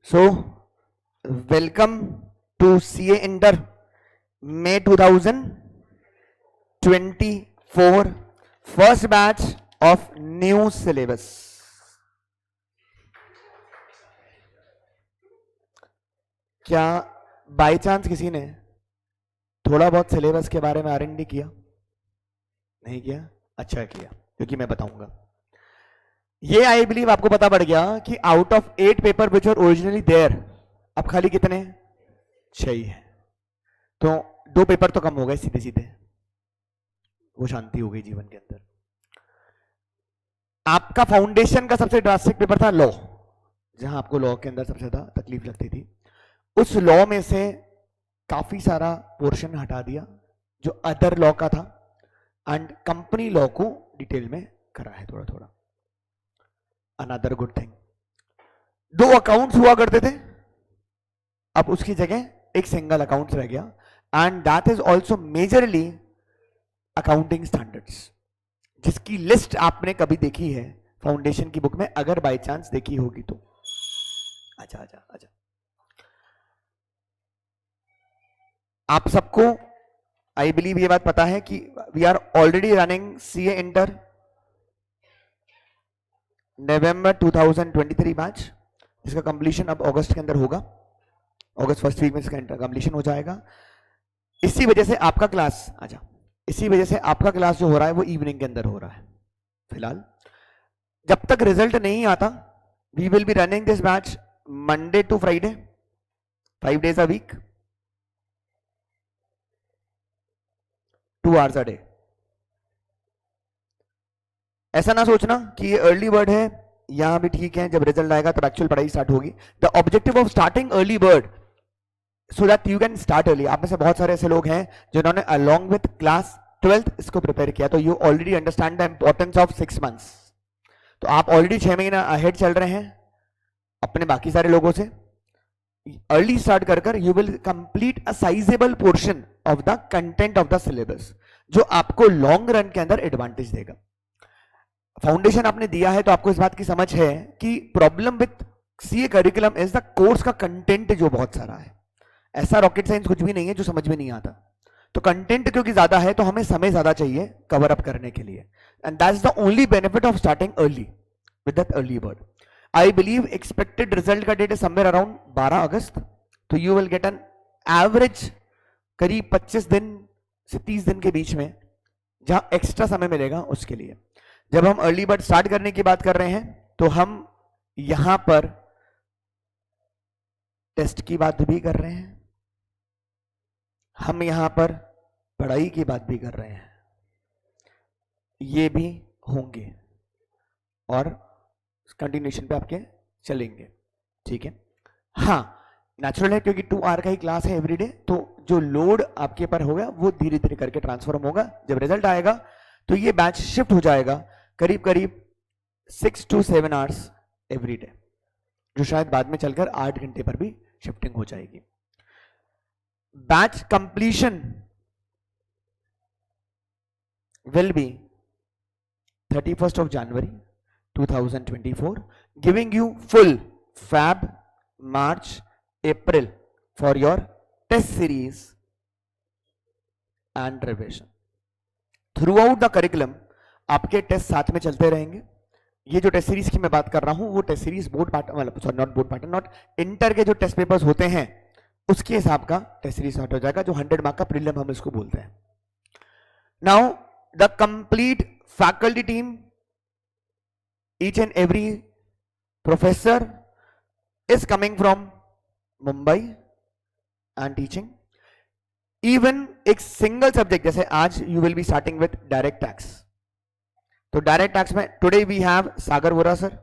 So, welcome to CA Inter May 2024 first batch of new syllabus. क्या by chance किसी ने थोड़ा बहुत सिलेबस के बारे में R&D किया? नहीं किया? अच्छा किया, क्योंकि मैं बताऊंगा। ये आई बिलीव आपको पता पड़ गया कि out of 8 paper which are originally there, अब खाली कितने? 6 ही है। तो 2 पेपर तो कम हो गए सीधे सीधे, वो शांति हो गई जीवन के अंदर। आपका फाउंडेशन का सबसे ड्रास्टिक पेपर था लॉ, जहां आपको लॉ के अंदर सबसे ज्यादा तकलीफ लगती थी। उस लॉ में से काफी सारा पोर्शन हटा दिया जो अदर लॉ का था, एंड कंपनी लॉ को डिटेल में करा है थोड़ा थोड़ा। अनदर गुड थिंग, 2 अकाउंट्स हुआ करते थे, अब उसकी जगह एक सिंगल अकाउंट रह गया, and that is also majorly accounting standards, जिसकी लिस्ट आपने कभी देखी है फाउंडेशन की बुक में, अगर बाय चांस देखी होगी तो। अच्छा अच्छा अच्छा, आप सबको आई बिलीव ये बात पता है कि we are already running CA inter November 2023 batch, जिसका कंप्लीशन अब अगस्त के अंदर होगा। अगस्त फर्स्ट वीक में इसका कंप्लीशन हो जाएगा। इसी वजह से आपका क्लास, अच्छा, इसी वजह से आपका क्लास जो हो रहा है वो इवनिंग के अंदर हो रहा है फिलहाल। जब तक रिजल्ट नहीं आता, we will be running this batch Monday to Friday, 5 days a week, 2 hours a day। ऐसा ना सोचना कि ये अर्ली बर्ड है, यहां भी ठीक है, जब रिजल्ट आएगा तब एक्चुअल पढ़ाई स्टार्ट होगी। The objective of starting early bird so that you can start early. आप में से बहुत सारे ऐसे लोग हैं जिन्होंने अलोंग विथ क्लास 12th इसको प्रिपेयर किया, तो you already understand the importance of 6 months। तो आप ऑलरेडी 6 महीना अहेड चल रहे हैं अपने बाकी सारे लोगों से। अर्ली स्टार्ट कर कर you will complete a sizeable portion of the content of the syllabus, जो आपको लॉन्ग रन के अंदर एडवांटेज देगा। फाउंडेशन आपने दिया है तो आपको इस बात की समझ है कि problem with CA curriculum is the course का कंटेंट जो बहुत सारा है। ऐसा रॉकेट साइंस कुछ भी नहीं है जो समझ में नहीं आता। तो कंटेंट क्योंकि ज्यादा है तो हमें समय ज्यादा चाहिए कवर अप करने के लिए, and that's the only benefit of starting early with that early bird. I believe expected result का डेट इज समवेयर अराउंड 12 अगस्त, तो you will get an average करीब 25 दिन से 30 दिन के बीच में, जहां एक्स्ट्रा समय मिलेगा उसके लिए। जब हम अर्ली बर्ड स्टार्ट करने की बात कर रहे हैं तो हम यहां पर टेस्ट की बात भी कर रहे हैं, हम यहां पर पढ़ाई की बात भी कर रहे हैं, ये भी होंगे और कंटिन्यूएशन पे आपके चलेंगे, ठीक है। हाँ, नेचुरल है क्योंकि 2 hour का ही क्लास है एवरीडे, तो जो लोड आपके पर होगा वो धीरे धीरे करके ट्रांसफॉर्म होगा। जब रिजल्ट आएगा तो ये बैच शिफ्ट हो जाएगा करीब करीब 6 to 7 hours एवरी डे, जो शायद बाद में चलकर 8 घंटे पर भी शिफ्टिंग हो जाएगी। Batch completion will be 31st of January 2024, giving you full Feb, March, April for your test series and revision. Throughout the curriculum आपके टेस्ट साथ में चलते रहेंगे। ये जो टेस्ट सीरीज की मैं बात कर रहा हूं वो टेस्ट सीरीज बोर्ड पैटर्न, मतलब sorry not board pattern, not inter के जो टेस्ट पेपर्स होते हैं उसके हिसाब का टेस्ट सीरीज स्टार्ट हो जाएगा, जो 100 मार्क का प्रीलिम हम इसको बोलते हैं। Now the complete faculty team, each and every professor is coming from Mumbai and teaching. Even एक single subject, जैसे आज you will be starting with direct tax, तो डायरेक्ट टैक्स में today we have Sagar Vora sir,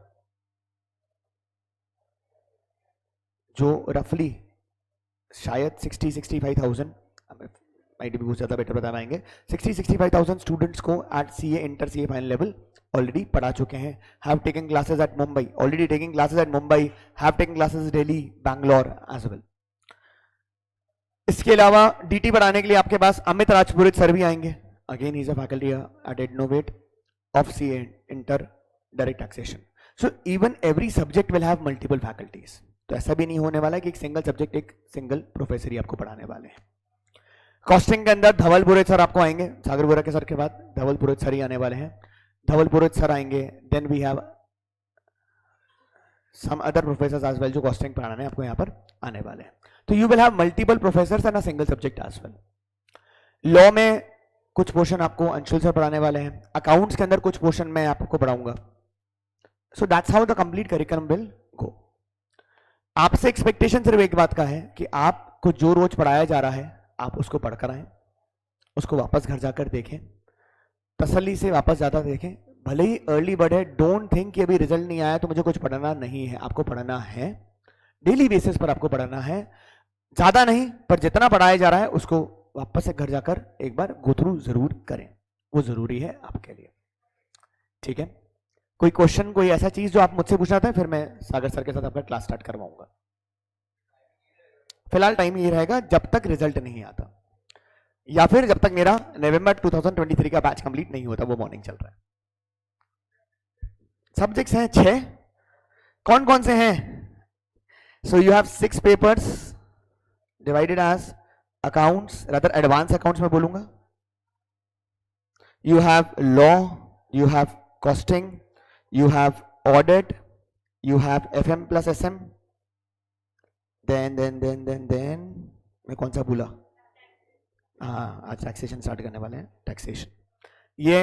जो रफली शायद 60-65,000, might भी बहुत ज्यादा बेटर बता पाएंगे, 60-65,000 स्टूडेंट्स को at CA inter CA final level already पढ़ा चुके हैं। Have taken classes at Mumbai, already taking classes at Mumbai, have taken classes Delhi, Bangalore as well. इसके अलावा डीटी पढ़ाने के लिए आपके पास अमित राजपुरोहित सर भी आएंगे। Again he is a faculty at innovate of CA Inter Direct Taxation. So even every subject will have multiple faculties. तो ऐसा भी नहीं होने वाला कि एक सिंगल सब्जेक्ट एक सिंगल प्रोफेसर ही आपको पढ़ाने वाले हैं। कॉस्टिंग के अंदर धवल पुरोहित सर आपको आएंगे, सागर बोरा के सर के बाद धवल पुरोहित सर ही आने वाले हैं। धवल पुरोहित सर आएंगे, then we have some other professors as well जो कॉस्टिंग पढ़ाने आपको यहाँ पर आने वाले हैं। तो you will have multiple professors and a single subject as well. Law में कुछ पोर्शन आपको अंशुल सर पढ़ाने वाले हैं, अकाउंट्स के अंदर कुछ पोर्शन मैं आपको पढ़ाऊंगा। So that's how the complete curriculum will go. आपसे एक्सपेक्टेशन सिर्फ एक बात का है कि आपको जो रोज पढ़ाया जा रहा है आप उसको पढ़कर आए, उसको वापस घर जाकर देखें, तसल्ली से वापस ज्यादा देखें। भले ही अर्ली बर्ड है, डोंट थिंक कि अभी रिजल्ट नहीं आया तो मुझे कुछ पढ़ना नहीं है। आपको पढ़ना है, डेली बेसिस पर आपको पढ़ना है, ज्यादा नहीं पर जितना पढ़ाया जा रहा है उसको वापस से घर जाकर एक बार गो थ्रू जरूर करें, वो जरूरी है आपके लिए। ठीक है, कोई क्वेश्चन, कोई ऐसा चीज जो आप मुझसे पूछना था, फिर मैं सागर सर के साथ आपका क्लास स्टार्ट करवाऊंगा। फिलहाल टाइम ये रहेगा जब तक रिजल्ट नहीं आता, या फिर जब तक मेरा नवंबर 2023 का बैच कंप्लीट नहीं होता, वो मॉर्निंग चल रहा है। सब्जेक्ट्स हैं 6, कौन कौन से हैं? So you have 6 papers divided as accounts, rather advance accounts में बोलूंगा। You have law, you have costing, you have audit, you have FM plus SM, then मैं कौन सा भूला? हाँ, आज टैक्सेशन स्टार्ट करने वाले हैं। टैक्सेशन, ये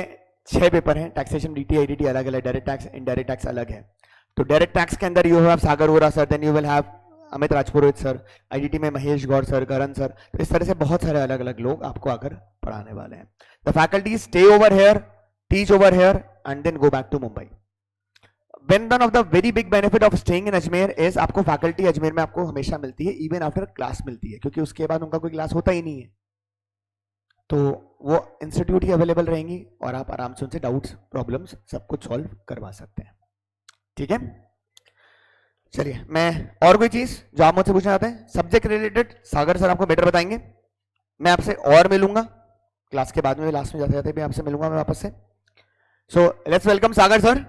6 पेपर हैं। टैक्सेशन DT IDT अलग अलग, डायरेक्ट टैक्स इनडायरेक्ट टैक्स अलग है। तो डायरेक्ट टैक्स के अंदर you have Sagar Vora sir, then you will have Amit Rajpurohit sir, IDT में महेश गौर सर, करण सर। तो इस तरह से बहुत सारे अलग अलग लोग आपको आकर पढ़ाने वाले हैं। The faculty stay over here, teach over here and then go back to Mumbai. One of the very big benefit of staying in Ajmer is आपको फैकल्टी अजमेर में आपको हमेशा मिलती है, इवन आफ्टर क्लास मिलती है, क्योंकि उसके बाद उनका कोई क्लास होता ही नहीं है। तो वो इंस्टीट्यूट ही अवेलेबल रहेंगी और आप आराम से उनसे डाउट्स, प्रॉब्लम्स सब कुछ सॉल्व करवा सकते हैं। ठीक है, चलिए मैं और कोई चीज जो आप मुझसे पूछना चाहते हैं सब्जेक्ट रिलेटेड, सागर सर आपको बेटर बताएंगे। मैं आपसे और मिलूंगा क्लास के बाद में, लास्ट में जाते जाते भी आपसे मिलूंगा मैं वापस से। So let's welcome Sagar sir.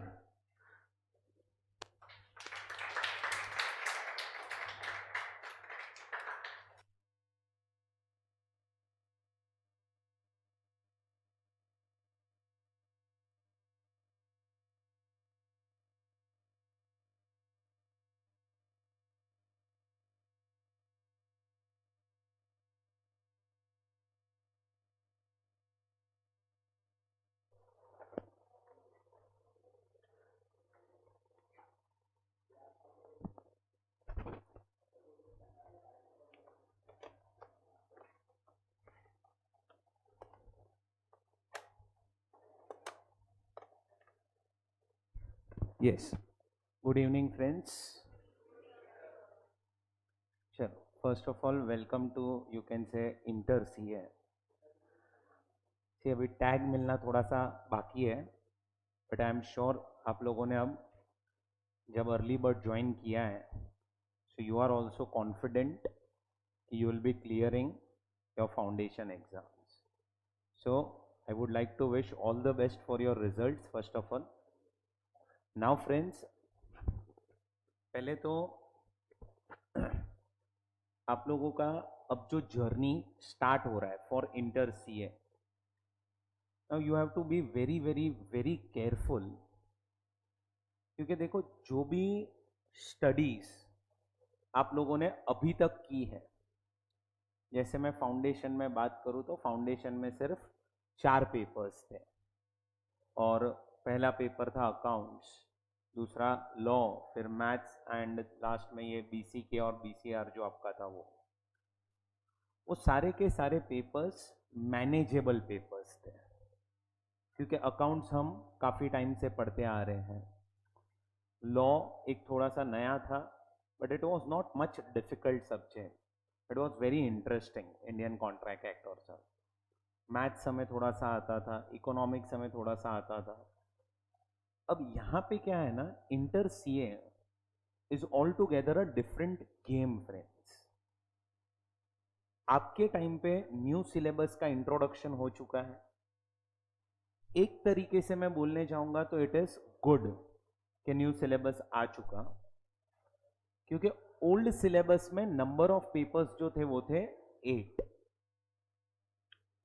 Yes. Good evening, friends. Sure. First of all, welcome to, you can say, Inter CA. See, अभी टैग मिलना थोड़ा सा बाकी है, बट आई एम श्योर आप लोगों ने अब जब अर्ली बर्ड ज्वाइन किया है, so you are also confident कि you will be clearing your foundation exams. So I would like to wish all the best for your results first of all. Now friends, पहले तो आप लोगों का अब जो जर्नी स्टार्ट हो रहा है for inter CA, now you have to be very very very careful, क्योंकि देखो जो भी स्टडीज आप लोगों ने अभी तक की है, जैसे मैं फाउंडेशन में बात करूं तो फाउंडेशन में सिर्फ 4 पेपर्स थे, और पहला पेपर था अकाउंट्स, दूसरा लॉ, फिर मैथ्स एंड लास्ट में ये BCK और BCR जो आपका था वो सारे के सारे पेपर्स मैनेजेबल पेपर्स थे, क्योंकि अकाउंट्स हम काफ़ी टाइम से पढ़ते आ रहे हैं. लॉ एक थोड़ा सा नया था, but it was not much difficult subject, it was very interesting. Indian contract act और सब. मैथ्स हमें थोड़ा सा आता था, इकोनॉमिक्स हमें थोड़ा सा आता था. अब यहाँ पे क्या है ना, inter CA is all together a different game friends. आपके टाइम पे न्यू सिलेबस का इंट्रोडक्शन हो चुका है. एक तरीके से मैं बोलने जाऊंगा तो इट इज गुड कि न्यू सिलेबस आ चुका, क्योंकि ओल्ड सिलेबस में नंबर ऑफ पेपर्स जो थे वो थे 8,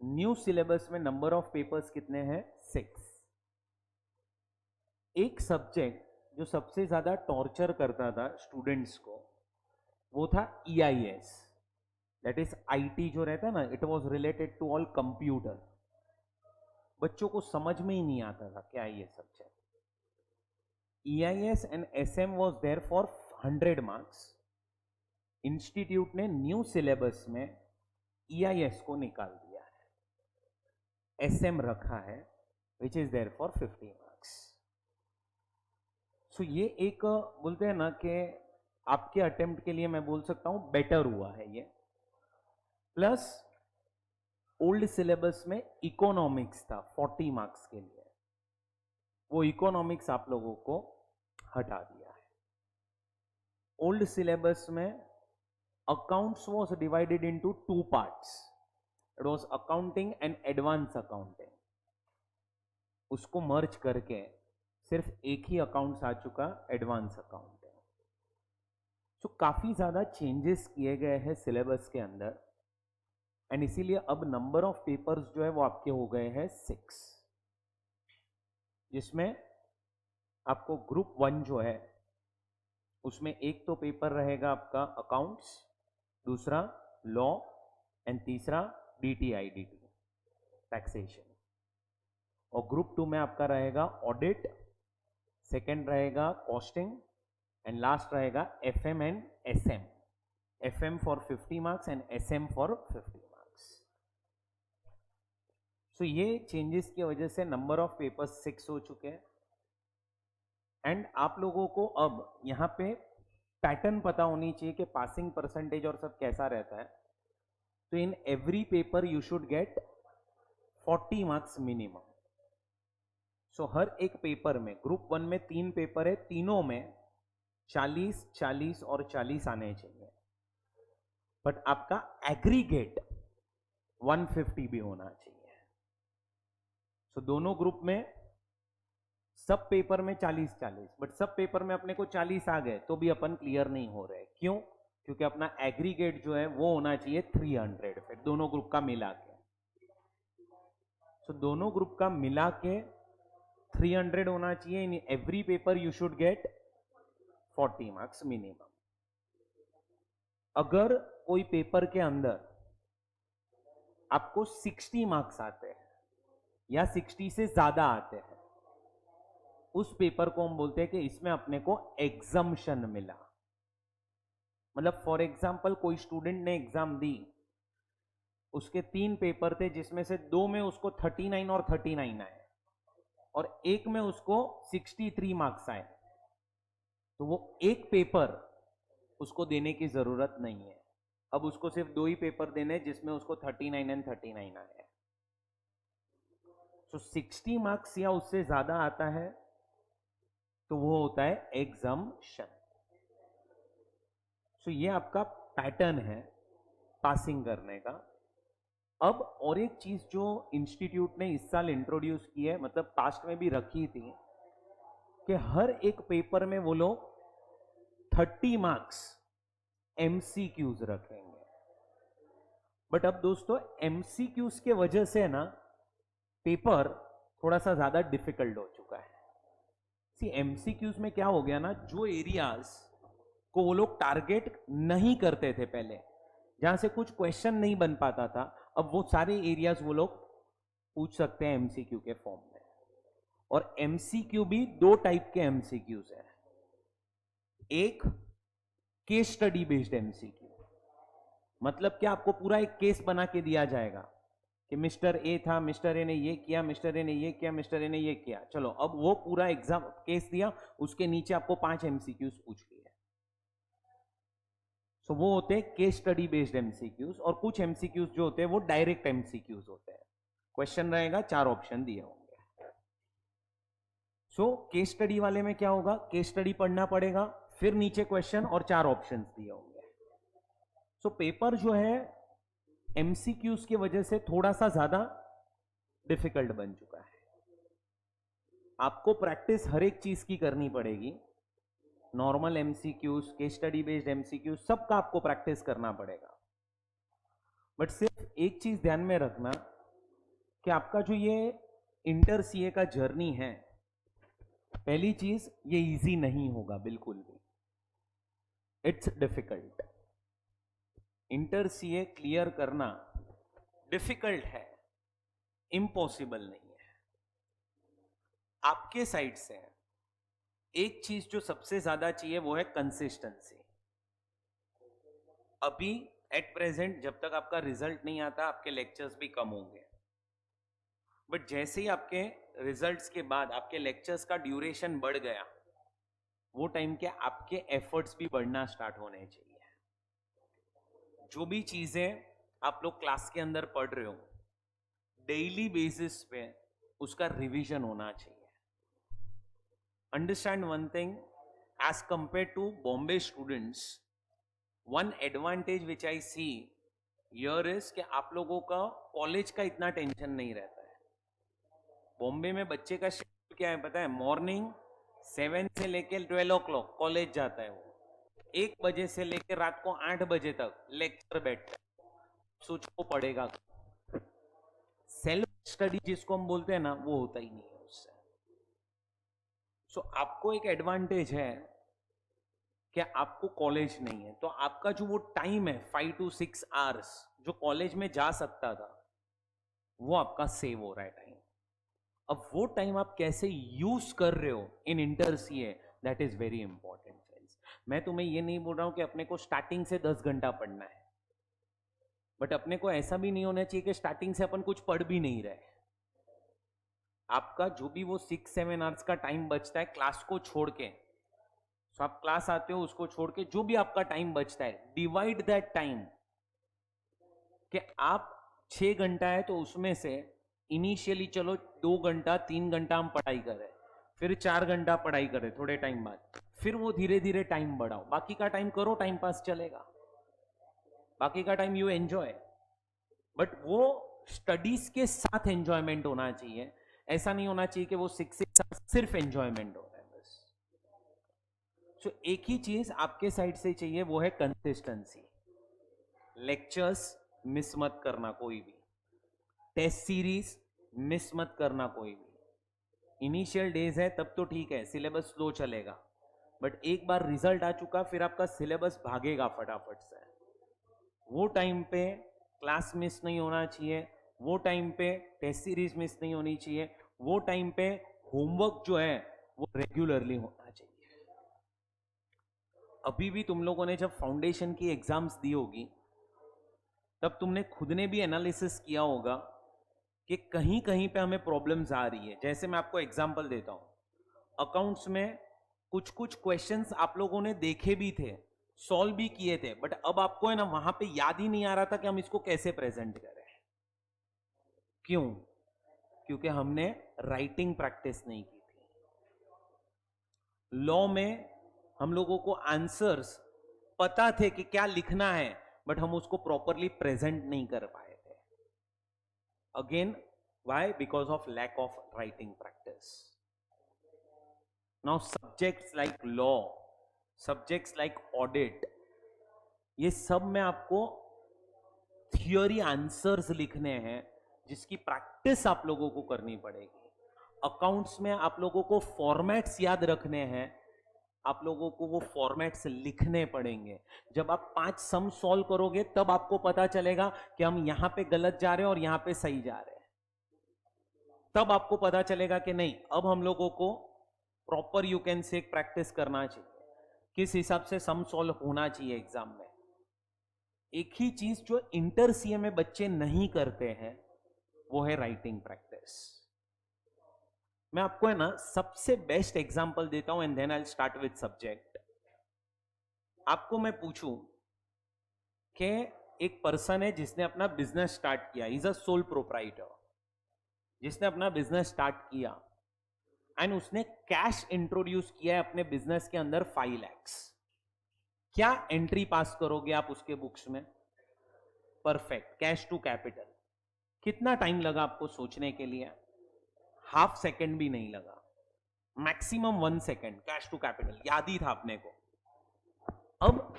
न्यू सिलेबस में नंबर ऑफ पेपर्स कितने हैं 6। एक सब्जेक्ट जो सबसे ज्यादा टॉर्चर करता था स्टूडेंट्स को वो था EIS, दैट इज IT जो रहता है ना, it was related to all computer. बच्चों को समझ में ही नहीं आता था क्या ये subject. EIS and SM was there for 100 marks. Institute ने न्यू सिलेबस में EIS को निकाल दिया है, SM रखा है, which is there for 50 marks. So ये एक बोलते हैं ना कि आपके अटेम्प्ट के लिए मैं बोल सकता हूं बेटर हुआ है ये। प्लस ओल्ड सिलेबस में इकोनॉमिक्स था 40 मार्क्स के लिए, वो इकोनॉमिक्स आप लोगों को हटा दिया है। ओल्ड सिलेबस में accounts was divided into 2 parts, it was accounting and advance accounting. उसको मर्ज करके सिर्फ एक ही अकाउंट्स आ चुका, एडवांस अकाउंटिंग। तो काफी ज्यादा चेंजेस किए गए हैं सिलेबस के अंदर, एंड इसीलिए अब नंबर ऑफ पेपर्स जो है वो आपके हो गए हैं 6, जिसमें आपको ग्रुप 1 जो है उसमें एक तो पेपर रहेगा आपका अकाउंट्स, दूसरा लॉ, एंड तीसरा DTIDT टैक्सेशन। और ग्रुप 2 में आपका रहेगा ऑडिट, सेकेंड रहेगा कॉस्टिंग, एंड लास्ट रहेगा FM and SM। FM for 50 marks and SM for 50 marks. So ये चेंजेस की वजह से नंबर ऑफ पेपर्स 6 हो चुके हैं। एंड आप लोगों को अब यहां पे पैटर्न पता होनी चाहिए कि पासिंग परसेंटेज और सब कैसा रहता है। तो in every paper you should get 40 marks minimum. So हर एक पेपर में, ग्रुप 1 में 3 पेपर है, तीनों में 40, 40 और 40 आने चाहिए, बट आपका एग्रीगेट 150 भी होना चाहिए। सो दोनों ग्रुप में सब पेपर में 40-40, बट सब पेपर में अपने को 40 आ गए तो भी अपन क्लियर नहीं हो रहे। क्यों? क्योंकि अपना एग्रीगेट जो है वो होना चाहिए 300, फिर दोनों ग्रुप का मिला के। सो दोनों ग्रुप का मिला के 300 होना चाहिए। इन every paper you should get 40 marks minimum. अगर कोई पेपर के अंदर आपको 60 मार्क्स आते हैं या 60 से ज्यादा आते हैं, उस पेपर को हम बोलते हैं कि इसमें अपने को एग्जम्पशन मिला। मतलब फॉर एग्जाम्पल कोई स्टूडेंट ने एग्जाम दी, उसके 3 पेपर थे जिसमें से 2 में उसको 39 और 39 आए और एक में उसको 63 मार्क्स आए, तो वो एक पेपर उसको देने की जरूरत नहीं है। अब उसको सिर्फ 2 ही पेपर देने जिसमें उसको 39 एंड 39 आए। तो 60 मार्क्स या उससे ज्यादा आता है तो वो होता है एग्जम्पशन। सो ये आपका पैटर्न है पासिंग करने का। अब और एक चीज जो इंस्टीट्यूट ने इस साल इंट्रोड्यूस की है, मतलब पास्ट में भी रखी थी, कि हर एक पेपर में वो लोग 30 मार्क्स MCQs रखेंगे। बट अब दोस्तों MCQs के वजह से ना पेपर थोड़ा सा ज्यादा डिफिकल्ट हो चुका है। सी MCQs में क्या हो गया ना, जो एरियाज को वो लोग टारगेट नहीं करते थे पहले, जहां से कुछ क्वेश्चन नहीं बन पाता था, अब वो सारे एरियाज वो लोग पूछ सकते हैं MCQ के फॉर्म में। और MCQ भी 2 टाइप के MCQs है। एक केस स्टडी बेस्ड MCQ, मतलब क्या, आपको पूरा एक केस बना के दिया जाएगा कि मिस्टर ए था, मिस्टर ए ने ये किया, मिस्टर ए ने ये किया, मिस्टर ए ने ये किया, चलो अब वो पूरा एग्जाम केस दिया, उसके नीचे आपको 5 MCQs पूछ लिए। सो वो होते हैं केस स्टडी बेस्ड MCQs। और कुछ MCQs जो होते हैं वो डायरेक्ट MCQs होते हैं, क्वेश्चन रहेगा, 4 ऑप्शन दिए होंगे। सो केस स्टडी वाले में क्या होगा, केस स्टडी पढ़ना पड़ेगा, फिर नीचे क्वेश्चन और 4 ऑप्शंस दिए होंगे। सो पेपर जो है MCQs की वजह से थोड़ा सा ज्यादा डिफिकल्ट बन चुका है। आपको प्रैक्टिस हर एक चीज की करनी पड़ेगी, normal MCQs, case study based MCQs, सबका आपको प्रैक्टिस करना पड़ेगा। बट सिर्फ एक चीज ध्यान में रखना कि आपका जो ये इंटर सीए का जर्नी है, पहली चीज ये इजी नहीं होगा बिल्कुल भी, it's difficult. Inter CA clear करना डिफिकल्ट है, इम्पॉसिबल नहीं है। आपके साइड से एक चीज जो सबसे ज्यादा चाहिए वो है कंसिस्टेंसी। अभी एट प्रेजेंट जब तक आपका रिजल्ट नहीं आता आपके लेक्चर्स भी कम होंगे, बट जैसे ही आपके रिजल्ट्स के बाद आपके लेक्चर्स का ड्यूरेशन बढ़ गया, वो टाइम के आपके एफर्ट्स भी बढ़ना स्टार्ट होने चाहिए। जो भी चीजें आप लोग क्लास के अंदर पढ़ रहे हो, डेली बेसिस पे उसका रिवीजन होना चाहिए। Understand one thing, as compare to Bombay students, one advantage which I see here is कि आप लोगों का कॉलेज का इतना टेंशन नहीं रहता है। बॉम्बे में बच्चे का शेड्यूल क्या है पता है? मॉर्निंग 7 से लेकर 12 o'clock कॉलेज जाता है, वो 1 बजे से लेकर रात को 8 बजे तक लेक्चर बैठता है, सोचो पढ़ेगा। सेल्फ स्टडी जिसको हम बोलते हैं ना, वो होता ही नहीं है उससे। सो आपको एक एडवांटेज है कि आपको कॉलेज नहीं है, तो आपका जो वो टाइम है 5 to 6 आवर्स जो कॉलेज में जा सकता था, वो आपका सेव हो रहा है टाइम। अब वो टाइम आप कैसे यूज कर रहे हो in inter CA, that is very important friends. मैं तुम्हें ये नहीं बोल रहा हूं कि अपने को स्टार्टिंग से 10 घंटा पढ़ना है, बट अपने को ऐसा भी नहीं होना चाहिए कि स्टार्टिंग से अपन कुछ पढ़ भी नहीं रहे। आपका जो भी वो 6-7 आवर्स का टाइम बचता है क्लास को छोड़ के, तो आप क्लास आते हो उसको छोड़ के जो भी आपका टाइम बचता है, डिवाइड दैट टाइम कि आप 6 घंटा है तो उसमें से इनिशियली चलो 2 घंटा 3 घंटा हम पढ़ाई करें, फिर 4 घंटा पढ़ाई करें थोड़े टाइम बाद, फिर वो धीरे धीरे टाइम बढ़ाओ। बाकी का टाइम करो, टाइम पास चलेगा, बाकी का टाइम यू एंजॉय। बट वो स्टडीज के साथ एंजॉयमेंट होना चाहिए, ऐसा नहीं होना चाहिए कि वो 6 सिर्फ एंजॉयमेंट हो रहा है बस। सो एक ही चीज आपके साइड से चाहिए, वो है कंसिस्टेंसी। लेक्चर्स मिस मत करना कोई भी, टेस्ट सीरीज मिस मत करना कोई भी। इनिशियल डेज है तब तो ठीक है, सिलेबस स्लो चलेगा, बट एक बार रिजल्ट आ चुका फिर आपका सिलेबस भागेगा फटाफट से। वो टाइम पे क्लास मिस नहीं होना चाहिए, वो टाइम पे टेस्ट सीरीज मिस नहीं होनी चाहिए, वो टाइम पे होमवर्क जो है वो रेगुलरली होना चाहिए। अभी भी तुम लोगों ने जब फाउंडेशन की एग्जाम्स दी होगी तब तुमने खुद ने भी एनालिसिस किया होगा कि कहीं कहीं पे हमें प्रॉब्लम्स आ रही है। जैसे मैं आपको एग्जांपल देता हूं, अकाउंट्स में कुछ कुछ क्वेश्चंस आप लोगों ने देखे भी थे, सॉल्व भी किए थे, बट अब आपको है ना वहां पे याद ही नहीं आ रहा था कि हम इसको कैसे प्रेजेंट करें। क्यों? क्योंकि हमने राइटिंग प्रैक्टिस नहीं की थी। लॉ में हम लोगों को आंसर्स पता थे कि क्या लिखना है, बट हम उसको प्रॉपरली प्रेजेंट नहीं कर पाए थे। Again why? Because of lack of writing practice. Now subjects like law, subjects like audit, ये सब में आपको थियोरी आंसर्स लिखने हैं जिसकी प्रैक्टिस आप लोगों को करनी पड़ेगी। अकाउंट्स में आप लोगों को फॉर्मेट्स याद रखने हैं, आप लोगों को वो फॉर्मेट्स लिखने पड़ेंगे। जब आप 5 सम सॉल्व करोगे तब आपको पता चलेगा कि हम यहां पे गलत जा रहे हैं और यहां पे सही जा रहे हैं। तब आपको पता चलेगा कि नहीं, अब हम लोगों को प्रॉपर यू कैन से प्रैक्टिस करना चाहिए, किस हिसाब से सम सॉल्व होना चाहिए एग्जाम में। एक ही चीज जो इंटर सीए में बच्चे नहीं करते हैं वो है राइटिंग प्रैक्टिस। मैं आपको है ना सबसे बेस्ट एग्जांपल देता हूं and then I will start with subject. आपको मैं पूछूं कि एक पर्सन है जिसने अपना बिजनेस स्टार्ट किया, इज अ सोल प्रोप्राइटर, जिसने अपना बिजनेस स्टार्ट किया एंड उसने कैश इंट्रोड्यूस किया है अपने बिजनेस के अंदर 5 lakhs। क्या एंट्री पास करोगे आप उसके बुक्स में? Perfect, cash to capital. कितना टाइम लगा आपको सोचने के लिए? ½ सेकेंड भी नहीं लगा। Maximum 1 second cash to capital, याद ही था अपने को। अब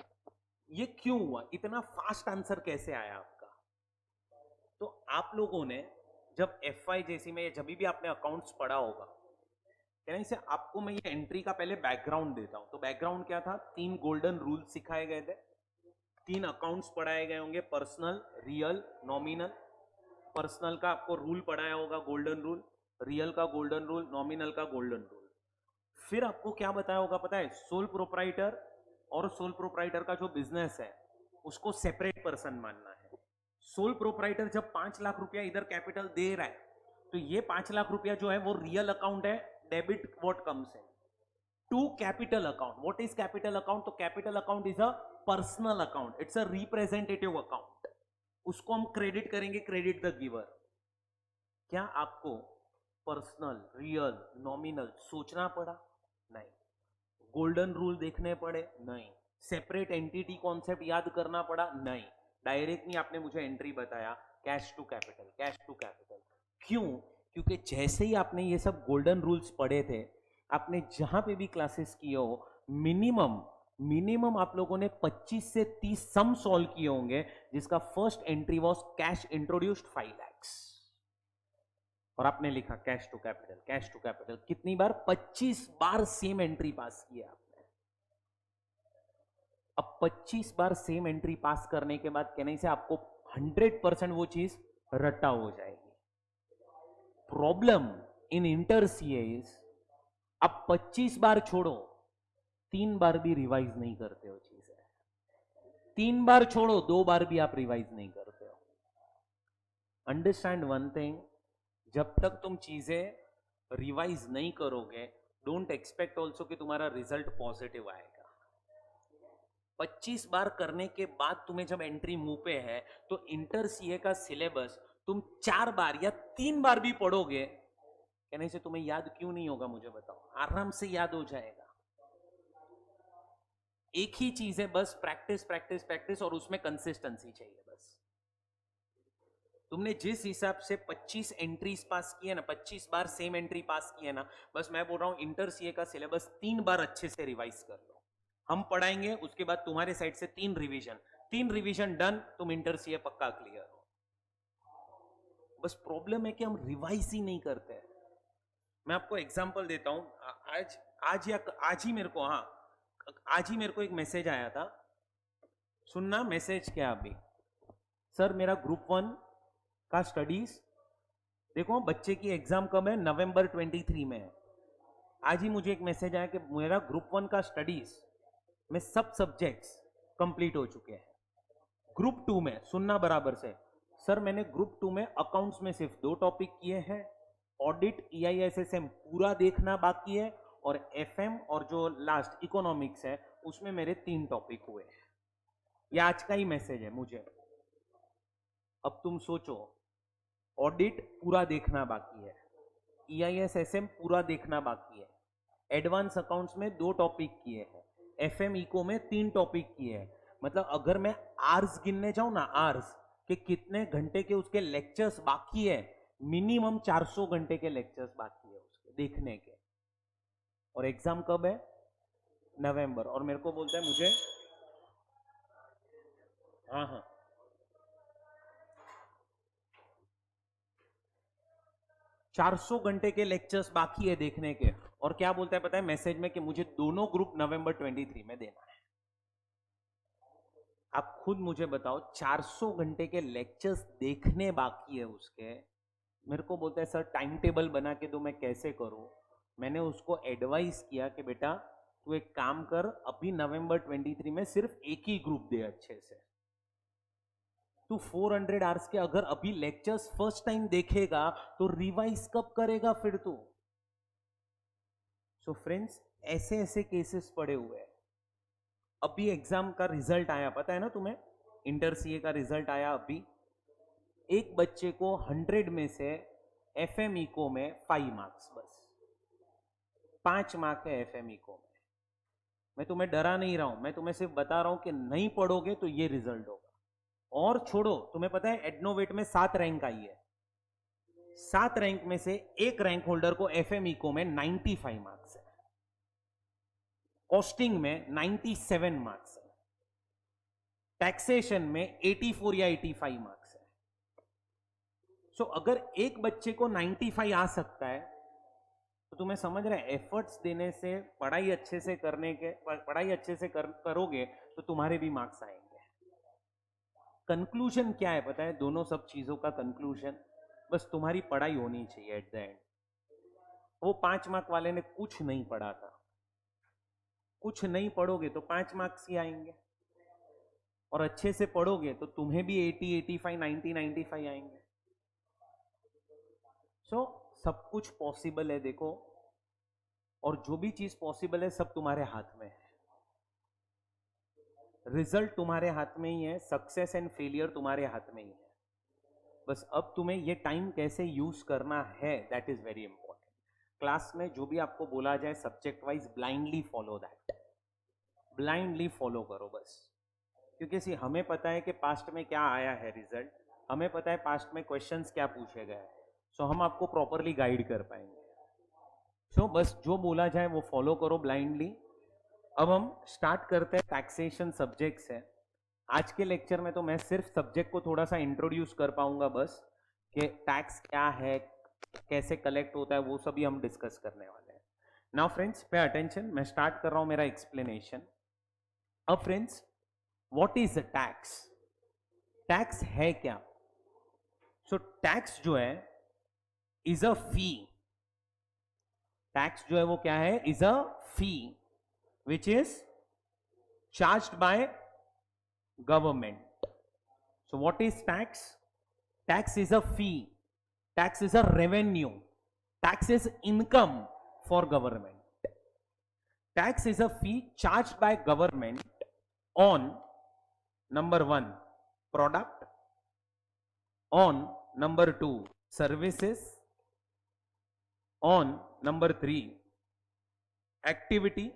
ये क्यों हुआ, इतना फास्ट आंसर कैसे आया आपका? तो आप लोगों ने जब FI जैसी में, जब भी आपने अकाउंट्स पढ़ा होगा, कहना इसे आपको मैं ये एंट्री का पहले बैकग्राउंड देता हूं। तो बैकग्राउंड क्या था? 3 गोल्डन रूल्स सिखाए गए थे, 3 अकाउंट्स पढ़ाए गए होंगे, पर्सनल, रियल, नॉमिनल। पर्सनल का आपको रूल पढ़ाया होगा, गोल्डन रूल, रियल का गोल्डन रूल, नॉमिनल का गोल्डन रूल। फिर आपको क्या बताया होगा पता है? सोल प्रोप्राइटर और सोल प्रोप्राइटर का जो बिजनेस है उसको सेपरेट पर्सन मानना है। सोल प्रोप्राइटर जब 5 लाख रुपया इधर कैपिटल दे रहा है, तो ये 5 लाख रुपया जो है वो रियल अकाउंट है, debit what comes into capital account. What is capital account? तो capital account is a personal account, it's a representative account, उसको हम क्रेडिट करेंगे, क्रेडिट द गिवर। क्या आपको पर्सनल, रियल, नॉमिनल सोचना पड़ा? नहीं। गोल्डन रूल देखने पड़े? नहीं। सेपरेट एंटिटी कॉन्सेप्ट याद करना पड़ा? नहीं। डायरेक्टली आपने मुझे एंट्री बताया, cash to capital, cash to capital. क्यों? क्योंकि जैसे ही आपने ये सब गोल्डन रूल्स पढ़े थे, आपने जहां पे भी क्लासेस किए हो, मिनिमम आप लोगों ने 25 से 30 सम सॉल्व किए होंगे, जिसका first entry was cash introduced 5 lakhs, और आपने लिखा cash to capital, cash to capital. कितनी बार? 25 बार सेम एंट्री पास किया आपने। अब 25 बार सेम एंट्री पास करने के बाद कहने से आपको 100% वो चीज रट्टा हो जाएगी। Problem in inter CA is, अब 25 बार छोड़ो, 3 बार भी रिवाइज नहीं करते हो चीजें। 3 बार छोड़ो, 2 बार भी आप रिवाइज नहीं करते हो। अंडरस्टैंड वन थिंग, जब तक तुम चीजें रिवाइज नहीं करोगे, डोंट एक्सपेक्ट ऑल्सो कि तुम्हारा रिजल्ट पॉजिटिव आएगा। 25 बार करने के बाद तुम्हें जब एंट्री मुंह पे है, तो इंटर सीए का सिलेबस तुम 4 बार या 3 बार भी पढ़ोगे, कहने से तुम्हें याद क्यों नहीं होगा? मुझे बताओ, आराम से याद हो जाएगा। एक ही चीज है बस, प्रैक्टिस प्रैक्टिस प्रैक्टिस, और उसमें कंसिस्टेंसी चाहिए बस। तुमने जिस हिसाब से 25 एंट्रीज पास किए ना, 25 बार सेम एंट्री पास किए ना, बस मैं बोल रहा हूं इंटर सीए का सिलेबस 3 बार अच्छे से रिवाइज कर लो। हम पढ़ाएंगे, उसके बाद तुम्हारे साइड से 3 रिवीजन डन, तुम इंटर सीए पक्का क्लियर हो। बस प्रॉब्लम है कि हम रिवाइज ही नहीं करते हैं। मैं आपको एग्जांपल देता हूं। आज ही मेरे को एक मैसेज आया था। सुनना मैसेज क्या? अभी सर मेरा ग्रुप 1 का स्टडीज, देखो बच्चे की एग्जाम कब है? नवंबर 23 में है। आज ही मुझे एक मैसेज आया कि मेरा ग्रुप 1 का स्टडीज में सब सब्जेक्ट्स कंप्लीट हो चुके हैं। ग्रुप 2 में, सुनना बराबर से, सर मैंने ग्रुप 2 में अकाउंट्स में सिर्फ 2 टॉपिक किए हैं, ऑडिट EISSM पूरा देखना बाकी है, और FM और जो लास्ट इकोनॉमिक्स है उसमें मेरे 3 टॉपिक हुए हैं। ये आज का ही मैसेज है मुझे। अब तुम सोचो, ऑडिट पूरा देखना बाकी है, EISSM पूरा देखना बाकी है, एडवांस अकाउंट्स में 2 टॉपिक किए हैं, FM इको में 3 टॉपिक किए हैं। मतलब अगर मैं आर्स गिनने जाऊं ना, आर्स कि कितने घंटे के उसके लेक्चर्स बाकी है, मिनिमम 400 घंटे के लेक्चर्स बाकी है उसके देखने के। और एग्जाम कब है? नवंबर। और मेरे को बोलता है मुझे, हाँ 400 घंटे के लेक्चर्स बाकी है देखने के। और क्या बोलता है पता है मैसेज में? कि मुझे दोनों ग्रुप नवंबर 23 में देना है। आप खुद मुझे बताओ, 400 घंटे के लेक्चर्स देखने बाकी है उसके। मेरे को बोलता है सर टाइम टेबल बना के दो, मैं कैसे करूं? मैंने उसको एडवाइस किया कि बेटा तू एक काम कर, अभी नवंबर 23 में सिर्फ एक ही ग्रुप दे अच्छे से। तू 400 आवर्स के अगर अभी लेक्चर्स फर्स्ट टाइम देखेगा तो रिवाइज कब करेगा फिर तू? सो फ्रेंड्स, ऐसे ऐसे केसेस पड़े हुए हैं। अभी एग्जाम का रिजल्ट आया, पता है ना तुम्हें? इंटर सीए का रिजल्ट आया अभी। एक बच्चे को 100 में से FM इको में 5 मार्क्स, बस 5 मार्क है FM इको में। मैं तुम्हें डरा नहीं रहा हूं, मैं तुम्हें सिर्फ बता रहा हूं कि नहीं पढ़ोगे तो ये रिजल्ट होगा। और छोड़ो, तुम्हें पता है एडनोवेट में 7 रैंक आई है। 7 रैंक में से एक रैंक होल्डर को FM इको में 95 मार्क्स कॉस्टिंग में 97 मार्क्स है, टैक्सेशन में 84 या 85 मार्क्स है। सो अगर एक बच्चे को 95 आ सकता है तो तुम्हें समझ रहे हैं एफर्ट्स देने से, पढ़ाई अच्छे से करोगे तो तुम्हारे भी मार्क्स आएंगे। कंक्लूजन क्या है पता है? दोनों सब चीजों का कंक्लूजन, बस तुम्हारी पढ़ाई होनी चाहिए एट द एंड। वो 5 मार्क वाले ने कुछ नहीं पढ़ा था, कुछ नहीं पढ़ोगे तो 5 मार्क्स ही आएंगे, और अच्छे से पढ़ोगे तो तुम्हें भी 80, 85, 90, 95 आएंगे। सो सब कुछ पॉसिबल है देखो, और जो भी चीज पॉसिबल है सब तुम्हारे हाथ में है। रिजल्ट तुम्हारे हाथ में ही है, सक्सेस एंड फेलियर तुम्हारे हाथ में ही है। बस अब तुम्हें ये टाइम कैसे यूज करना है, that is very important. Class में जो भी आपको बोला जाए subject wise, blindly follow that, blindly follow करो बस। क्योंकि सी हमें पता है कि पास्ट में क्या आया है रिजल्ट, हमें पता है पास्ट में क्वेश्चंस क्या पूछे गए, सो हम आपको प्रॉपरली गाइड कर पाएंगे। सो बस जो बोला जाए वो फॉलो करो ब्लाइंडली। अब हम स्टार्ट करते हैं, टैक्सेशन सब्जेक्ट्स है। आज के लेक्चर में तो मैं सिर्फ सब्जेक्ट को थोड़ा सा इंट्रोड्यूस कर पाऊंगा बस, कि टैक्स क्या है, कैसे कलेक्ट होता है, वो सभी हम डिस्कस करने वाले हैं। नाउ फ्रेंड्स पे अटेंशन, मैं स्टार्ट कर रहा हूं मेरा एक्सप्लेनेशन। अब friends, what is tax? Tax है क्या? सो टैक्स जो है इज अ फी। टैक्स जो है वो क्या है? Is a fee which is charged by government. So what is tax? Tax is a fee, tax is a revenue, tax is income for government. Tax is a fee charged by government on number 1 product, on number 2 services, on number 3 activity,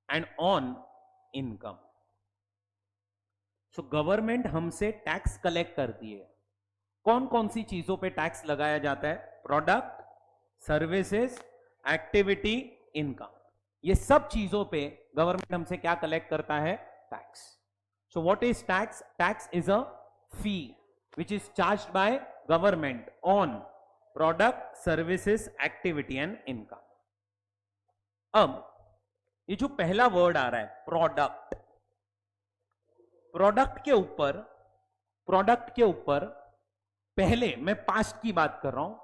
and on income. So government हमसे tax collect करती है। कौन कौन सी चीजों पे tax लगाया जाता है? Product, services, activity, income. ये सब चीजों पे गवर्नमेंट हमसे क्या कलेक्ट करता है? Tax. So what is tax? Tax is a fee which is charged by government on product, services, activity and income. अब ये जो पहला वर्ड आ रहा है प्रोडक्ट, प्रोडक्ट के ऊपर पहले मैं पास्ट की बात कर रहा हूं।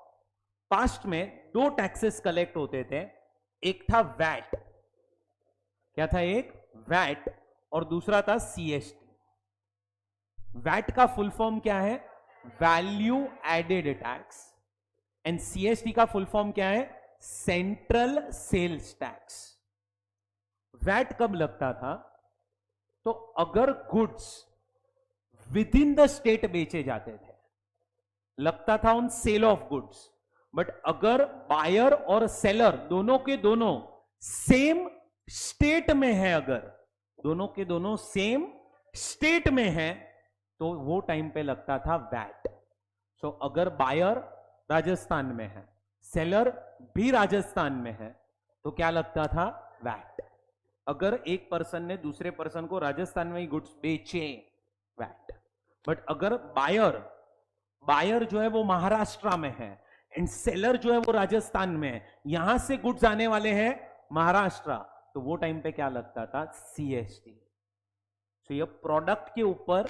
पास्ट में 2 टैक्सेस कलेक्ट होते थे, एक था वैट। क्या था? एक वैट, और दूसरा था सीएसटी। वैट का फुल फॉर्म क्या है? Value added tax. And CST का फुल फॉर्म क्या है? Central sales tax. वैट कब लगता था? तो अगर goods within the state बेचे जाते थे, लगता था on sale of goods. But अगर बायर और सेलर दोनों के दोनों सेम स्टेट में है, अगर दोनों के दोनों सेम स्टेट में है, तो वो टाइम पे लगता था वैट। सो अगर बायर राजस्थान में है, सेलर भी राजस्थान में है, तो क्या लगता था? वैट। अगर एक पर्सन ने दूसरे पर्सन को राजस्थान में ही गुड्स बेचे, वैट। बट अगर बायर जो है वो महाराष्ट्र में है एंड सेलर जो है वो राजस्थान में है, यहां से गुड्स आने वाले हैं महाराष्ट्र, तो वो टाइम पे क्या लगता था? सीएसटी। तो ये प्रोडक्ट के ऊपर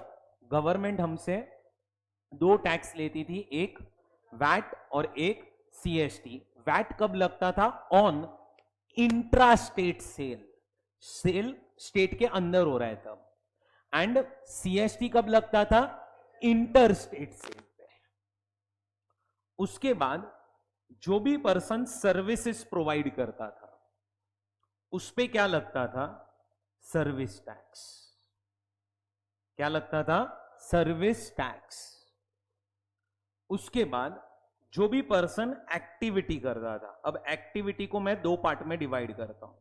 गवर्नमेंट हमसे 2 टैक्स लेती थी, एक वैट और एक सीएसटी। वैट कब लगता था? On intra state sale, sale state के अंदर हो रहा है तब। एंड सीएसटी कब लगता था? इंटर स्टेट सेल पे। उसके बाद जो भी पर्सन सर्विसेज प्रोवाइड करता था उस पे क्या लगता था? Service tax. क्या लगता था? Service tax. उसके बाद जो भी पर्सन एक्टिविटी करता था, अब एक्टिविटी को मैं 2 पार्ट में डिवाइड करता हूं,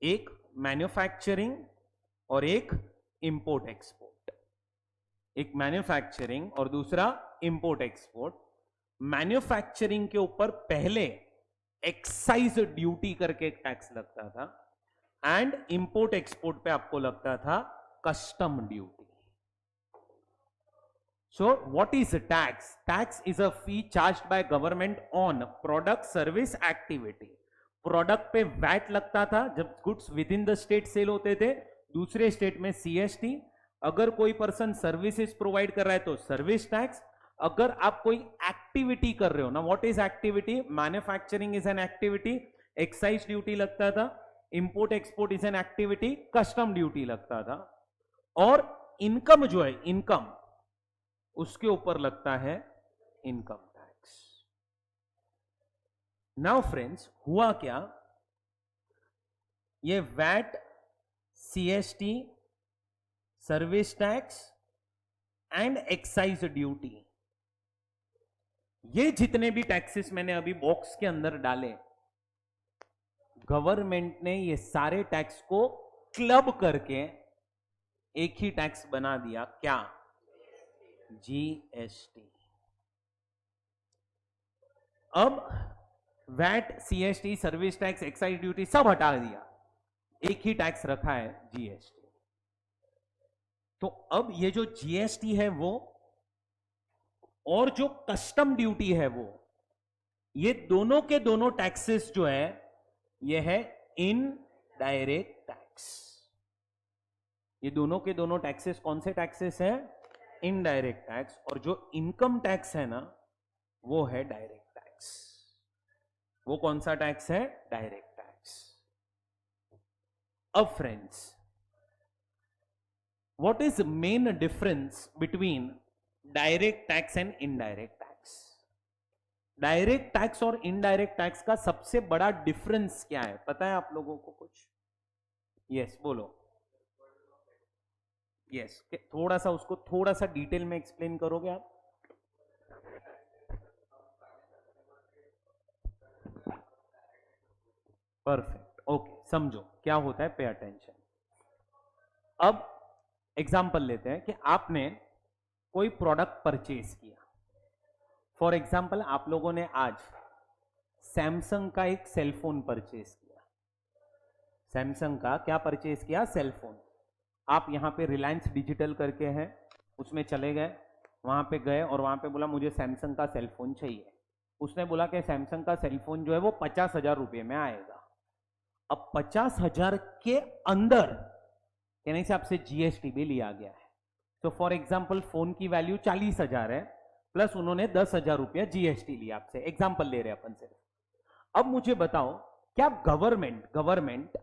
एक मैन्युफैक्चरिंग और एक इंपोर्ट एक्सपोर्ट। एक मैन्युफैक्चरिंग और दूसरा इंपोर्ट एक्सपोर्ट। मैन्युफैक्चरिंग के ऊपर पहले एक्साइज ड्यूटी करके एक टैक्स लगता था, एंड इंपोर्ट एक्सपोर्ट पे आपको लगता था custom duty. So what is a tax? Tax is a fee charged by government on product, service, activity. Product पे वैट लगता था जब goods within the state sale होते थे, दूसरे स्टेट में सीएसटी. अगर कोई पर्सन सर्विसेज प्रोवाइड कर रहा है तो सर्विस टैक्स. अगर आप कोई एक्टिविटी कर रहे हो ना, what is activity? Manufacturing is an activity, excise duty लगता था. Import export is an activity, custom duty लगता था. और इनकम जो है, इनकम, उसके ऊपर लगता है इनकम टैक्स. नाउ फ्रेंड्स, हुआ क्या? ये VAT, CST, service tax and excise duty, ये जितने भी टैक्सेस मैंने अभी बॉक्स के अंदर डाले, गवर्नमेंट ने ये सारे टैक्स को क्लब करके एक ही टैक्स बना दिया. क्या? जीएसटी. अब VAT, CST, service tax, excise duty सब हटा दिया, एक ही टैक्स रखा है जीएसटी. तो अब ये जो जीएसटी है वो, और जो कस्टम ड्यूटी है वो, ये दोनों के दोनों टैक्सेस जो है, ये है इनडायरेक्ट टैक्स. ये दोनों के दोनों टैक्सेस कौन से टैक्सेस हैं? Indirect tax. और जो इनकम टैक्स है ना, वो है डायरेक्ट टैक्स. वो कौन सा टैक्स है? Direct tax. अब friends, what is main difference between direct tax and indirect tax? Direct tax और इनडायरेक्ट टैक्स का सबसे बड़ा डिफरेंस क्या है, पता है आप लोगों को कुछ? यस, बोलो. यस, थोड़ा सा उसको थोड़ा सा डिटेल में एक्सप्लेन करोगे आप? Perfect, okay. समझो क्या होता है, पे अटेंशन. अब एग्जांपल लेते हैं कि आपने कोई प्रोडक्ट परचेज किया. फॉर एग्जांपल, आप लोगों ने आज सैमसंग का एक सेलफोन परचेज किया. सैमसंग का क्या परचेज किया? सेलफोन. आप यहां पे रिलायंस डिजिटल करके हैं, उसमें चले गए, वहां पे गए और वहां पे बोला मुझे सैमसंग का सेलफोन चाहिए. उसने बोला कि सैमसंग का सेलफोन जो है वो 50,000 रुपये में आएगा. अब 50,000 के अंदर कहने से आपसे जीएसटी भी लिया गया है. तो फॉर एग्जाम्पल, फोन की वैल्यू 40,000 है, प्लस उन्होंने 10,000 रुपया जीएसटी लिया आपसे. एग्जाम्पल ले रहे हैं अपन सिर्फ. अब मुझे बताओ, क्या गवर्नमेंट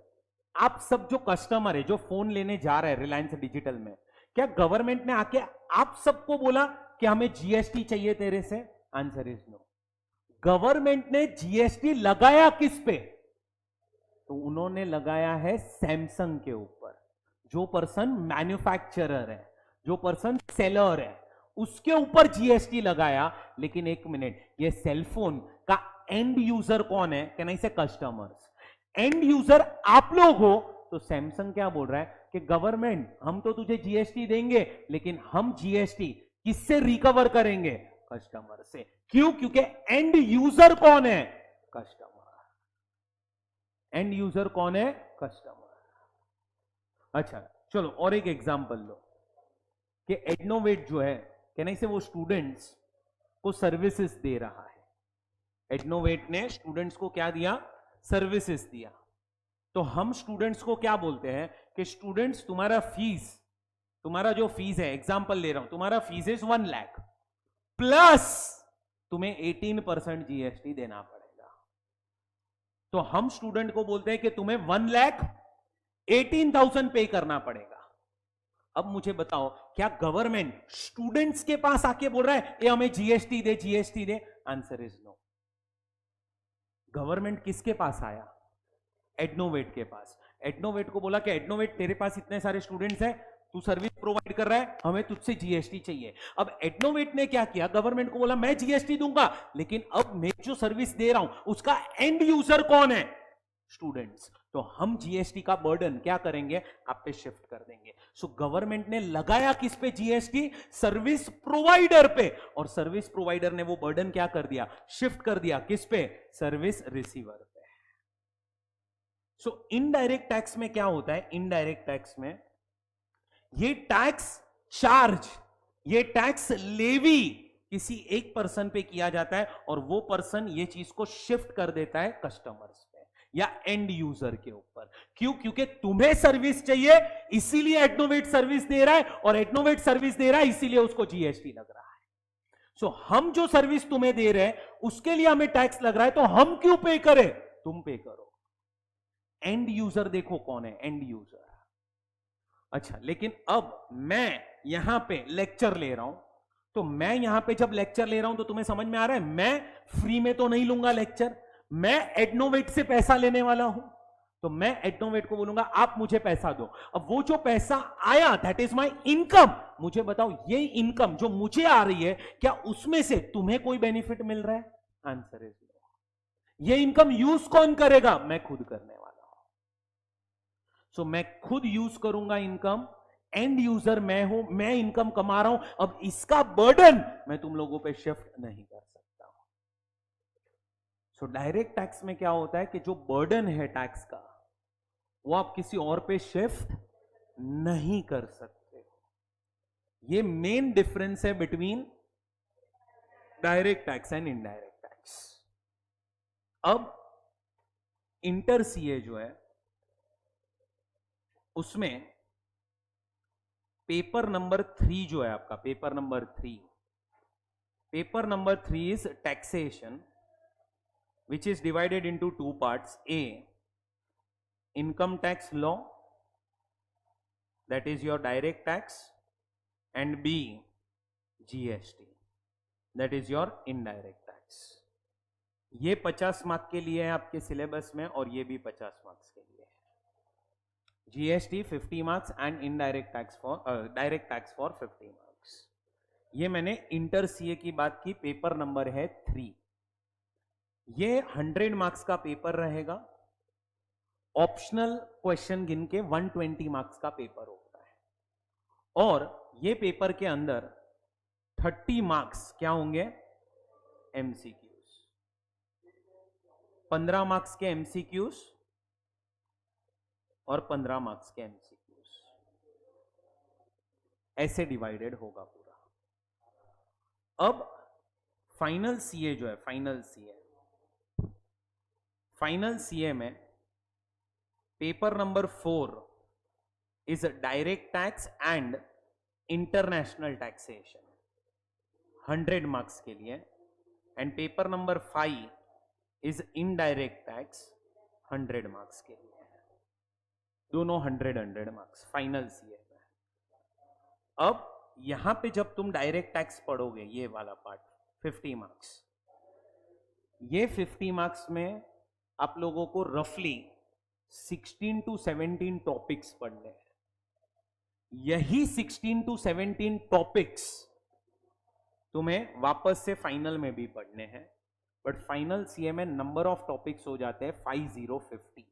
आप सब जो कस्टमर है जो फोन लेने जा रहे हैं रिलायंस डिजिटल में, क्या गवर्नमेंट ने आके आप सबको बोला कि हमें जीएसटी चाहिए तेरे से? Answer is no. गवर्नमेंट ने जीएसटी लगाया किस पे? तो उन्होंने लगाया है सैमसंग के ऊपर. जो पर्सन मैन्युफैक्चरर है, जो पर्सन सेलर है, उसके ऊपर जीएसटी लगाया. लेकिन एक मिनट, ये सेलफोन का एंड यूजर कौन है? कैन आई से कस्टमर्स. एंड यूजर आप लोग हो. तो सैमसंग क्या बोल रहा है कि गवर्नमेंट हम तो तुझे जीएसटी देंगे, लेकिन हम जीएसटी किससे रिकवर करेंगे? कस्टमर से. क्यों? क्योंकि एंड यूजर कौन है? कस्टमर. एंड यूजर कौन है? कस्टमर. अच्छा, चलो और एक एग्जांपल लो कि एडनोवेट जो है, कहने से वो स्टूडेंट्स को सर्विसेज दे रहा है. एडनोवेट ने स्टूडेंट्स को क्या दिया? सर्विसेज दिया. तो हम स्टूडेंट्स को क्या बोलते हैं कि स्टूडेंट्स, तुम्हारा जो फीस है, एग्जांपल ले रहा हूं, तुम्हारा फीस इज 1 लाख, प्लस तुम्हें 18% जीएसटी देना पड़ेगा. तो हम स्टूडेंट को बोलते हैं कि तुम्हें 1,18,000 पे करना पड़ेगा. अब मुझे बताओ, क्या गवर्नमेंट स्टूडेंट्स के पास आके बोल रहा है ये हमें जीएसटी दे? Answer is no. गवर्नमेंट किसके पास आया? एडनोवेट के पास. एडनोवेट को बोला कि एडनोवेट तेरे पास इतने सारे स्टूडेंट्स हैं, तू सर्विस प्रोवाइड कर रहा है, हमें तुझसे जीएसटी चाहिए. अब एडनोवेट ने क्या किया? गवर्नमेंट को बोला मैं जीएसटी दूंगा, लेकिन अब मैं जो सर्विस दे रहा हूं उसका एंड यूजर कौन है? स्टूडेंट्स. तो हम जीएसटी का बर्डन क्या करेंगे, आप पे शिफ्ट कर देंगे। सो गवर्नमेंट ने लगाया किस पे जीएसटी, सर्विस प्रोवाइडर पे, और सर्विस प्रोवाइडर ने वो बर्डन क्या कर दिया, शिफ्ट कर दिया किस पे, सर्विस रिसीवर पे। सो इनडायरेक्ट टैक्स में क्या होता है, इनडायरेक्ट टैक्स में ये टैक्स चार्ज, ये टैक्स लेवी किसी एक पर्सन पे किया जाता है, और वो पर्सन ये चीज को शिफ्ट कर देता है कस्टमर्स पे या एंड यूजर के ऊपर। क्यों, क्योंकि तुम्हें सर्विस चाहिए इसीलिए एटनोवेट सर्विस दे रहा है, और एटनोवेट सर्विस दे रहा है इसीलिए उसको जीएसटी लग रहा है। सो हम जो सर्विस तुम्हें दे रहे हैं उसके लिए हमें टैक्स लग रहा है, तो हम क्यों पे करें, तुम पे करो। एंड यूजर देखो कौन है, एंड यूजर। अच्छा, लेकिन अब मैं यहां पे लेक्चर ले रहा हूं, तो मैं यहां पे जब लेक्चर ले रहा हूं तो तुम्हें समझ में आ रहा है, मैं फ्री में तो नहीं लूंगा लेक्चर, मैं एडनोवेट से पैसा लेने वाला हूं, तो मैं एडनोवेट को बोलूंगा आप मुझे पैसा दो। अब वो जो पैसा आया दैट इज माय इनकम, मुझे बताओ ये इनकम जो मुझे आ रही है क्या उसमें से तुम्हें कोई बेनिफिट मिल रहा है, आंसर इज नो। ये इनकम यूज कौन करेगा, मैं खुद करने वाला हूं। सो मैं खुद यूज करूंगा इनकम, एंड यूजर मैं हूं, मैं इनकम कमा रहा हूं, अब इसका बर्डन मैं तुम लोगों पे शिफ्ट नहीं कर सकता हूं। सो डायरेक्ट टैक्स में क्या होता है कि जो बर्डन है टैक्स का वो आप किसी और पे शिफ्ट नहीं कर सकते। ये मेन डिफरेंस है between direct tax and indirect tax. अब इंटर सीए जो है उसमें पेपर नंबर 3 जो है आपका, paper number 3 is taxation which is divided into two parts. A, income tax law, that is your direct tax, and B, GST, that is your indirect tax. ये 50 mark के लिए है आपके सिलेबस में, और ये भी 50 मार्क्स के लिए है। GST 50 marks and indirect tax for direct tax for 50 marks. ये मैंने इंटर सीए की बात की, पेपर नंबर है 3। ये 100 मार्क्स का पेपर रहेगा, ऑप्शनल क्वेश्चन गिन के 120 मार्क्स का पेपर होता है, और ये पेपर के अंदर 30 मार्क्स क्या होंगे, एमसीक्यूज, 15 मार्क्स के एमसीक्यूज और 15 मार्क्स के एमसीक्यूज, ऐसे डिवाइडेड होगा पूरा। अब फाइनल सीए जो है, फाइनल सीए में paper number 4 is direct tax and international taxation, 100 marks के लिए, and paper number 5 is indirect tax, 100 marks के लिए, दोनों 100 मार्क्स फाइनल सीए में। अब यहां पे जब तुम डायरेक्ट टैक्स पढ़ोगे, ये वाला पार्ट 50 मार्क्स, ये 50 मार्क्स में आप लोगों को रफली 16 to 17 टॉपिक्स पढ़ने हैं। यही 16 to 17 टॉपिक्स तुम्हें वापस से फाइनल में भी पढ़ने हैं, बट फाइनल सीए में नंबर ऑफ टॉपिक्स हो जाते हैं 50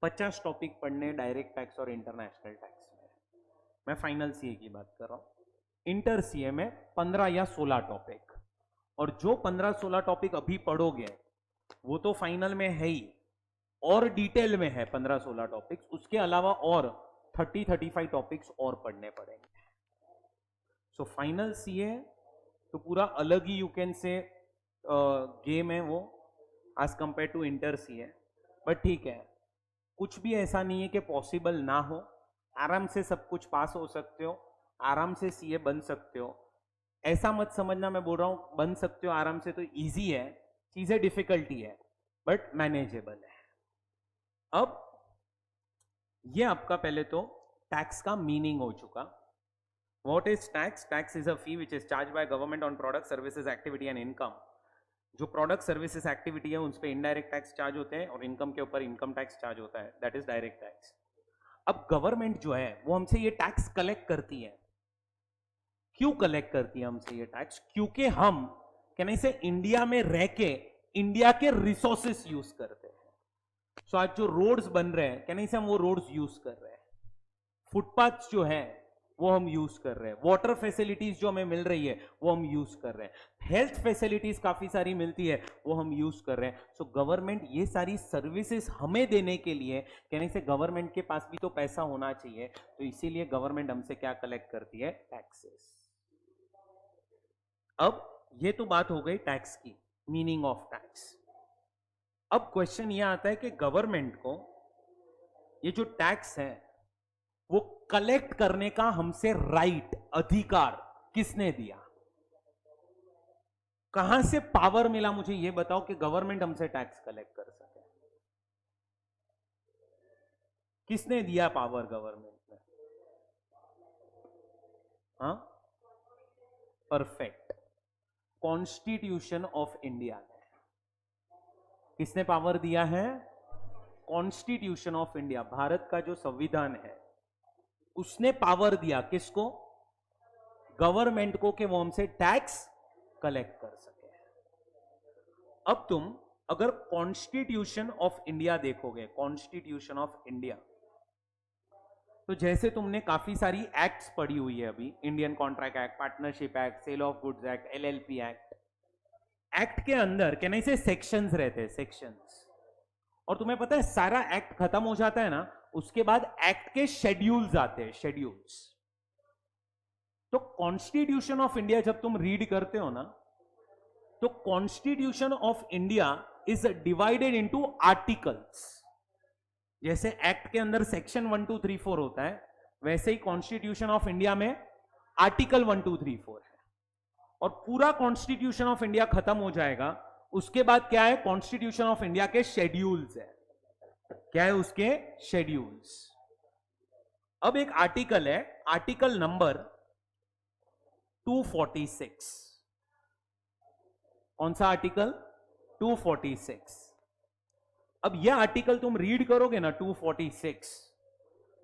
50 टॉपिक पढ़ने डायरेक्ट टैक्स और इंटरनेशनल टैक्स में। मैं फाइनल सीए की बात कर रहा हूं। इंटर सीए में 15 या 16 टॉपिक, और जो 15-16 टॉपिक अभी पढ़ोगे वो तो फाइनल में है ही, और डिटेल में है 15-16 टॉपिक्स, उसके अलावा और 30-35 टॉपिक्स और पढ़ने पड़ेंगे। सो फाइनल सीए तो पूरा अलग ही यू कैन से गेम है वो as compare to inter CA, but ठीक है, कुछ भी ऐसा नहीं है कि पॉसिबल ना हो, आराम से सब कुछ पास हो सकते हो, आराम से सीए बन सकते हो। ऐसा मत समझना मैं बोल रहा हूं बन सकते हो आराम से तो इजी है, चीजें डिफिकल्टी है बट मैनेजेबल है। अब ये आपका पहले तो टैक्स का मीनिंग हो चुका। What is tax? Tax is a fee which is charge by government on product services activity and income. जो प्रोडक्ट सर्विसेज एक्टिविटी है उस पर इनडायरेक्ट टैक्स चार्ज होते हैं, और इनकम के ऊपर इनकम टैक्स चार्ज होता है, दैट इज डायरेक्ट टैक्स। अब गवर्नमेंट जो है वो हमसे ये टैक्स कलेक्ट करती है। क्यों कलेक्ट करती है हमसे ये टैक्स? क्योंकि हम कहने से इंडिया में रह के इंडिया के रिसोर्सेस यूज करते हैं। सो आज जो रोड्स बन रहे हैं, कहने से हम वो रोड्स यूज कर रहे हैं, फुटपाथ जो है वो हम यूज कर रहे हैं, वाटर फैसिलिटीज जो हमें मिल रही है वो हम यूज कर रहे हैं, हेल्थ फैसिलिटीज काफी सारी मिलती है वो हम यूज कर रहे हैं। सो गवर्नमेंट ये सारी सर्विसेज हमें देने के लिए, कहने से गवर्नमेंट के पास भी तो पैसा होना चाहिए, तो इसीलिए गवर्नमेंट हमसे क्या कलेक्ट करती है, टैक्सेस। अब ये तो बात हो गई टैक्स की, मीनिंग ऑफ टैक्स। अब क्वेश्चन ये आता है कि गवर्नमेंट को ये जो टैक्स है वो कलेक्ट करने का हमसे राइट, अधिकार किसने दिया? कहां से पावर मिला? मुझे ये बताओ कि गवर्नमेंट हमसे टैक्स कलेक्ट कर सके। किसने दिया पावर गवर्नमेंट ने? हाँ, परफेक्ट, कॉन्स्टिट्यूशन ऑफ इंडिया ने। किसने पावर दिया है? कॉन्स्टिट्यूशन ऑफ इंडिया, भारत का जो संविधान है उसने पावर दिया किसको? गवर्नमेंट को, कि वो हमसे टैक्स कलेक्ट कर सके। अब तुम अगर कॉन्स्टिट्यूशन ऑफ इंडिया देखोगे, कॉन्स्टिट्यूशन ऑफ इंडिया, तो जैसे तुमने काफी सारी एक्ट्स पढ़ी हुई है अभी, Indian contract act, partnership act, sale of goods act, LLP act, act के अंदर कहने से सेक्शंस रहते हैं, सेक्शंस, और तुम्हें पता है सारा एक्ट खत्म हो जाता है ना, उसके बाद एक्ट के शेड्यूल्स आते हैं, शेड्यूल्स। तो कॉन्स्टिट्यूशन ऑफ इंडिया जब तुम रीड करते हो ना, तो constitution of India is divided into articles. जैसे एक्ट के अंदर सेक्शन 1 2 3 4 होता है, वैसे ही कॉन्स्टिट्यूशन ऑफ इंडिया में आर्टिकल 1 2 3 4 है। और पूरा कॉन्स्टिट्यूशन ऑफ इंडिया खत्म हो जाएगा, उसके बाद क्या है? कॉन्स्टिट्यूशन ऑफ इंडिया के शेड्यूल्स है। क्या है उसके? शेड्यूल्स। अब एक आर्टिकल है, आर्टिकल नंबर 246। कौन सा आर्टिकल? 246। अब यह आर्टिकल तुम रीड करोगे ना 246,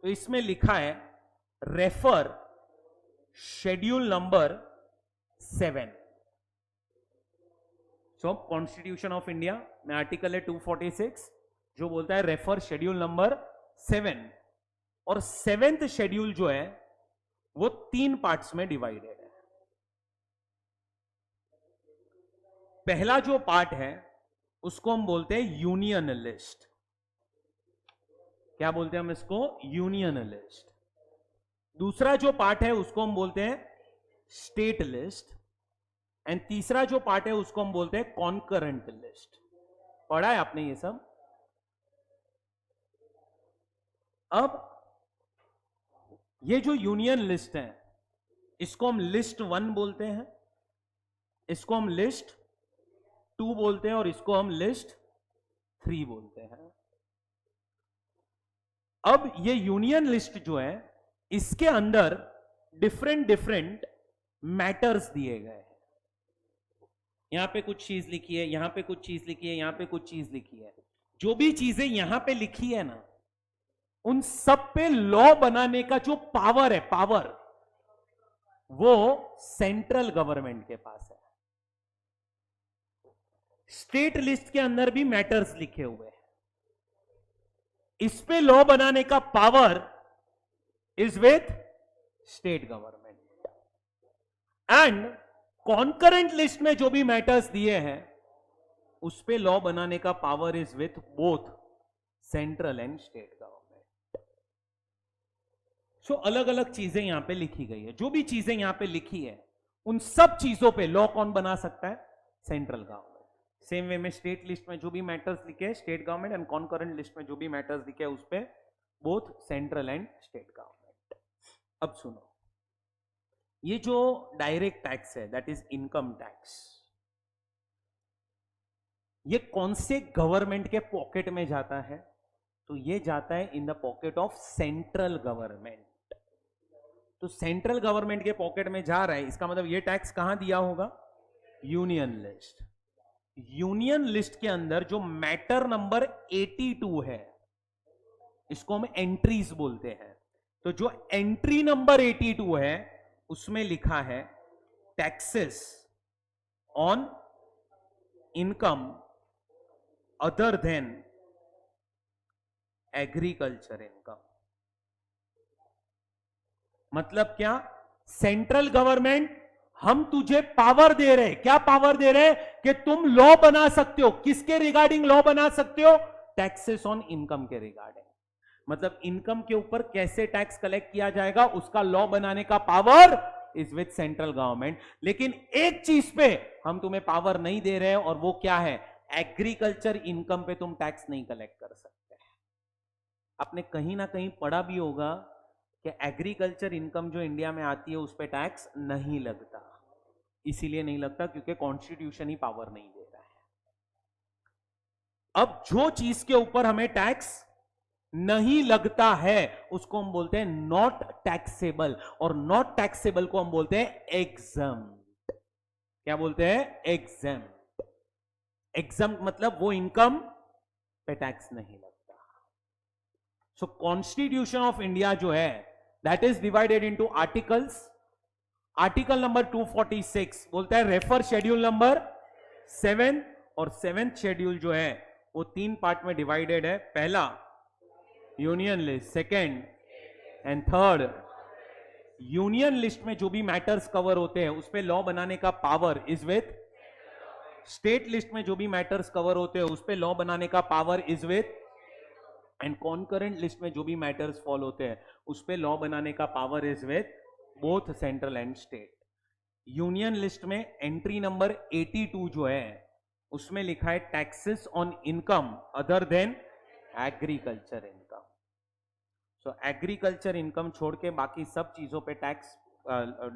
तो इसमें लिखा है refer schedule number 7। So constitution of India में आर्टिकल है 246 जो बोलता है रेफर शेड्यूल नंबर 7, और 7th शेड्यूल जो है वो 3 पार्ट्स में डिवाइडेड है। पहला जो पार्ट है उसको हम बोलते हैं यूनियन लिस्ट। क्या बोलते हैं हम इसको? Union list. दूसरा जो पार्ट है उसको हम बोलते हैं स्टेट लिस्ट, एंड तीसरा जो पार्ट है उसको हम बोलते हैं कॉन्करेंट लिस्ट। पढ़ा है आपने ये सब? अब ये जो यूनियन लिस्ट है इसको हम लिस्ट 1 बोलते हैं, इसको हम लिस्ट 2 बोलते हैं, और इसको हम लिस्ट 3 बोलते हैं। अब ये यूनियन लिस्ट जो है इसके अंदर डिफरेंट डिफरेंट मैटर्स दिए गए हैं। यहां पे कुछ चीज लिखी है, यहां पे कुछ चीज लिखी है, यहां पे कुछ चीज लिखी है। जो भी चीजें यहां पे लिखी है ना, उन सब पे लॉ बनाने का जो पावर है, पावर, वो सेंट्रल गवर्नमेंट के पास है। स्टेट लिस्ट के अंदर भी मैटर्स लिखे हुए हैं, इस पे लॉ बनाने का power is with state government. And concurrent list में जो भी मैटर्स दिए हैं उस पे लॉ बनाने का power is with both central and state government. So अलग अलग चीजें यहां पे लिखी गई है, जो भी चीजें यहां पे लिखी है उन सब चीजों पे लॉ कौन बना सकता है? Central government. सेम वे में स्टेट लिस्ट में जो भी मैटर्स लिखे हैं state government, and concurrent list में जो भी मैटर्स लिखे हैं उस पे both central and state government. अब सुनो, ये जो डायरेक्ट टैक्स है दैट इज इनकम टैक्स, ये कौन से गवर्नमेंट के पॉकेट में जाता है? तो ये जाता है in the pocket of central government. तो सेंट्रल गवर्नमेंट के पॉकेट में जा रहा है, इसका मतलब ये टैक्स कहां दिया होगा? Union list. यूनियन लिस्ट के अंदर जो मैटर नंबर 82 है इसको हम एंट्रीज बोलते हैं। तो जो एंट्री नंबर 82 है उसमें लिखा है taxes on income other than agriculture income. मतलब क्या? सेंट्रल गवर्नमेंट हम तुझे पावर दे रहे, क्या पावर दे रहे? कि तुम लॉ बना सकते हो। किसके रिगार्डिंग लॉ बना सकते हो? टैक्सेस ऑन इनकम के रिगार्डिंग। मतलब इनकम के ऊपर कैसे टैक्स कलेक्ट किया जाएगा उसका लॉ बनाने का power is with central government. लेकिन एक चीज पे हम तुम्हें पावर नहीं दे रहे हैं, और वो क्या है? एग्रीकल्चर इनकम पे तुम टैक्स नहीं कलेक्ट कर सकते। आपने कहीं ना कहीं पढ़ा भी होगा कि एग्रीकल्चर इनकम जो इंडिया में आती है उस पर टैक्स नहीं लगता। इसीलिए नहीं लगता क्योंकि कॉन्स्टिट्यूशन ही पावर नहीं दे रहा है। अब जो चीज के ऊपर हमें टैक्स नहीं लगता है उसको हम बोलते हैं नॉट टैक्सेबल, और नॉट टैक्सेबल को हम बोलते हैं एग्जम्प्ट। क्या बोलते हैं? एग्जम्प्ट। एग्जम्प्ट मतलब वो इनकम पे टैक्स नहीं लगता। सो कॉन्स्टिट्यूशन ऑफ इंडिया जो है that is divided into articles. Article number 246 बोलता है रेफर शेड्यूल नंबर 7, और 7th शेड्यूल जो है वो 3 पार्ट में डिवाइडेड है। पहला union list, second and third. Union list में जो भी मैटर्स कवर होते हैं उस पे लॉ बनाने का power is with state list में जो भी मैटर्स कवर होते हैं उस पे लॉ बनाने का power is with, and concurrent list में जो भी मैटर्स फॉल होते हैं उस पे लॉ बनाने का power is with both central and state. Union list में एंट्री नंबर 82 जो है उसमें लिखा है taxes on income other than agriculture income. So agriculture income छोड़ के बाकी सब चीजों पे टैक्स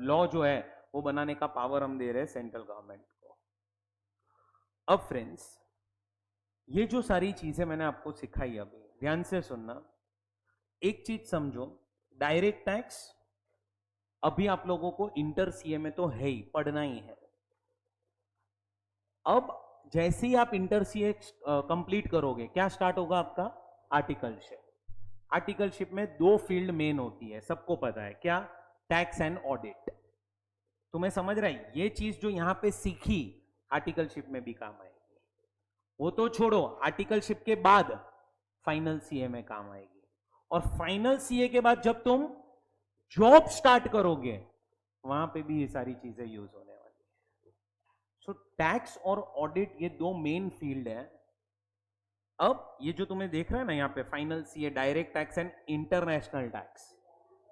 लॉ जो है वो बनाने का पावर हम दे रहे हैं सेंट्रल गवर्नमेंट को। अब फ्रेंड्स, ये जो सारी चीजें मैंने आपको सिखाई अभी, ध्यान से सुनना। एक चीज समझो, डायरेक्ट टैक्स अभी आप लोगों को इंटर सीए में तो है ही, पढ़ना ही है। अब जैसे ही आप इंटर सीए कंप्लीट करोगे क्या स्टार्ट होगा आपका? आर्टिकलशिप। आर्टिकलशिप में 2 फील्ड मेन होती है, सबको पता है क्या? Tax and audit. तुम्हें समझ रहा है? ये चीज जो यहां पे सीखी आर्टिकलशिप में भी काम आएगी। वो तो छोड़ो, आर्टिकलशिप के बाद फाइनल सीए में काम आएगी, और फाइनल सीए के बाद जब तुम जॉब स्टार्ट करोगे वहां पे भी ये सारी चीजें यूज होने वाली है। सो टैक्स और ऑडिट ये 2 मेन फील्ड है। अब ये जो तुम्हें देख रहा है ना यहाँ पे final CA, direct tax and international tax,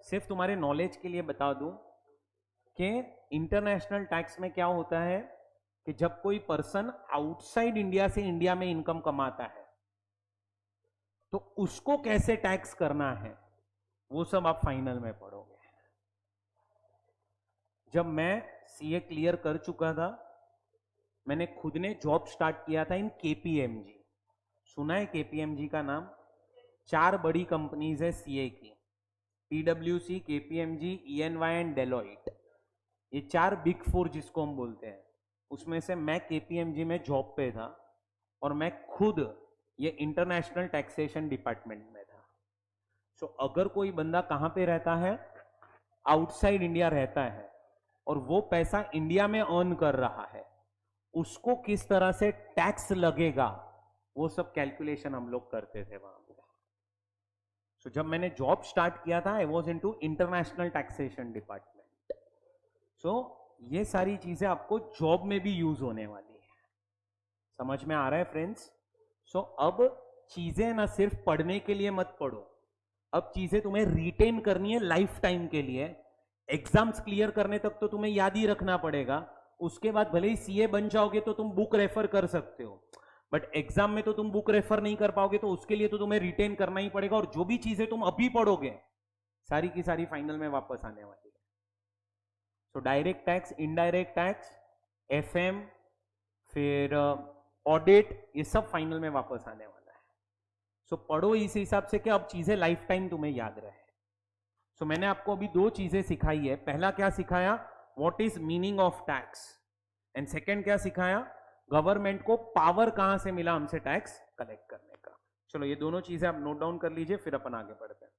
सिर्फ तुम्हारे नॉलेज के लिए बता दूं कि इंटरनेशनल टैक्स में क्या होता है कि जब कोई पर्सन आउटसाइड इंडिया से इंडिया में इनकम कमाता है तो उसको कैसे टैक्स करना है वो सब आप फाइनल में पढ़ोगे। जब मैं सीए क्लियर कर चुका था मैंने खुद ने जॉब स्टार्ट किया था इन केपीएमजी। सुना है केपीएमजी का नाम? 4 बड़ी कंपनीज है सीए की, पीडब्ल्यूसी, केपीएमजी, ईएनवाई एंड डेलॉइट। ये 4 बिग 4 जिसको हम बोलते हैं, उसमें से मैं केपीएमजी में जॉब पे था, और मैं खुद ये इंटरनेशनल टैक्सेशन डिपार्टमेंट में था। सो अगर कोई बंदा कहां पे रहता है? आउटसाइड इंडिया रहता है, और वो पैसा इंडिया में अर्न कर रहा है, उसको किस तरह से टैक्स लगेगा वो सब कैलकुलेशन हम लोग करते थे वहां पे। सो जब मैंने जॉब स्टार्ट किया था I was into international taxation department. So ये सारी चीजें आपको जॉब में भी यूज होने वाली है। समझ में आ रहा है फ्रेंड्स? सो अब चीजें ना सिर्फ पढ़ने के लिए मत पढ़ो, अब चीजें तुम्हें रिटेन करनी है लाइफ टाइम के लिए। एग्जाम्स क्लियर करने तक तो तुम्हें याद ही रखना पड़ेगा, उसके बाद भले ही सीए बन जाओगे तो तुम बुक रेफर कर सकते हो, बट एग्जाम में तो तुम बुक रेफर नहीं कर पाओगे, तो उसके लिए तो तुम्हें रिटेन करना ही पड़ेगा। और जो भी चीजें तुम अभी पढ़ोगे सारी की सारी फाइनल में वापस आने वाली है। So direct tax, indirect tax, FM, फिर ऑडिट, ये सब फाइनल में वापस आने वाला है। सो पढ़ो इस हिसाब से कि अब चीजें लाइफ टाइम तुम्हें याद रहे। सो मैंने आपको अभी 2 चीजें सिखाई है। पहला क्या सिखाया? What is meaning of tax, and second क्या सिखाया? गवर्नमेंट को पावर कहां से मिला हमसे टैक्स कलेक्ट करने का। चलो ये दोनों चीजें आप नोट डाउन कर लीजिए, फिर अपन आगे बढ़ते हैं।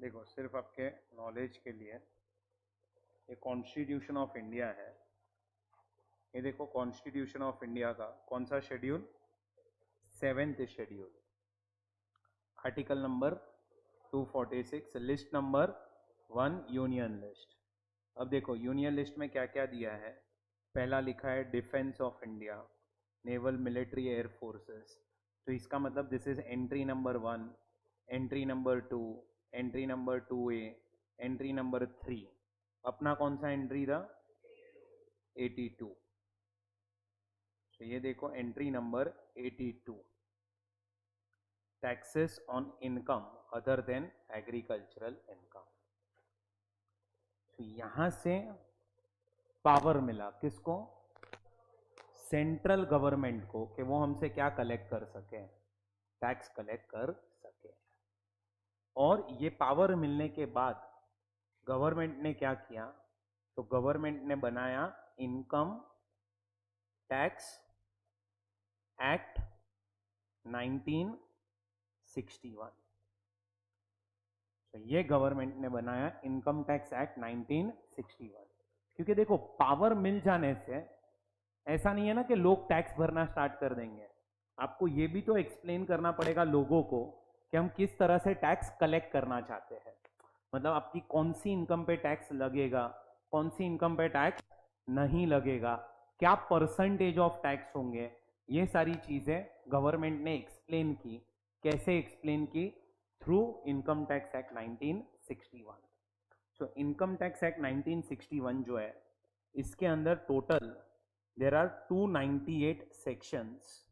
देखो सिर्फ आपके नॉलेज के लिए, ये कॉन्स्टिट्यूशन ऑफ इंडिया है। ये देखो कॉन्स्टिट्यूशन ऑफ इंडिया का कौन सा schedule, 7th schedule, article number 246, list number 1 union list. अब देखो यूनियन लिस्ट में क्या क्या दिया है। पहला लिखा है defence of India, naval military air forces, तो इसका मतलब this is entry number 1, entry number 2, entry number 2A, entry number 3। अपना कौन सा एंट्री था, 82। तो ये देखो entry number 82, taxes on income other than agricultural income. तो यहां से पावर मिला किसको, सेंट्रल गवर्नमेंट को, कि वो हमसे क्या कलेक्ट कर सके, टैक्स कलेक्ट कर सके। और ये पावर मिलने के बाद गवर्नमेंट ने क्या किया, तो गवर्नमेंट ने बनाया इनकम टैक्स एक्ट 1961। तो ये गवर्नमेंट ने बनाया इनकम टैक्स एक्ट 1961। क्योंकि देखो पावर मिल जाने से ऐसा नहीं है ना कि लोग टैक्स भरना स्टार्ट कर देंगे, आपको ये भी तो एक्सप्लेन करना पड़ेगा लोगों को कि हम किस तरह से टैक्स कलेक्ट करना चाहते हैं। मतलब आपकी कौन सी इनकम पे टैक्स लगेगा, कौन सी इनकम पे टैक्स नहीं लगेगा, क्या परसेंटेज ऑफ टैक्स होंगे, ये सारी चीजें गवर्नमेंट ने एक्सप्लेन की। कैसे एक्सप्लेन की, through income tax act 1961। So income tax act 1961 जो है, इसके अंदर total there are 298 sections,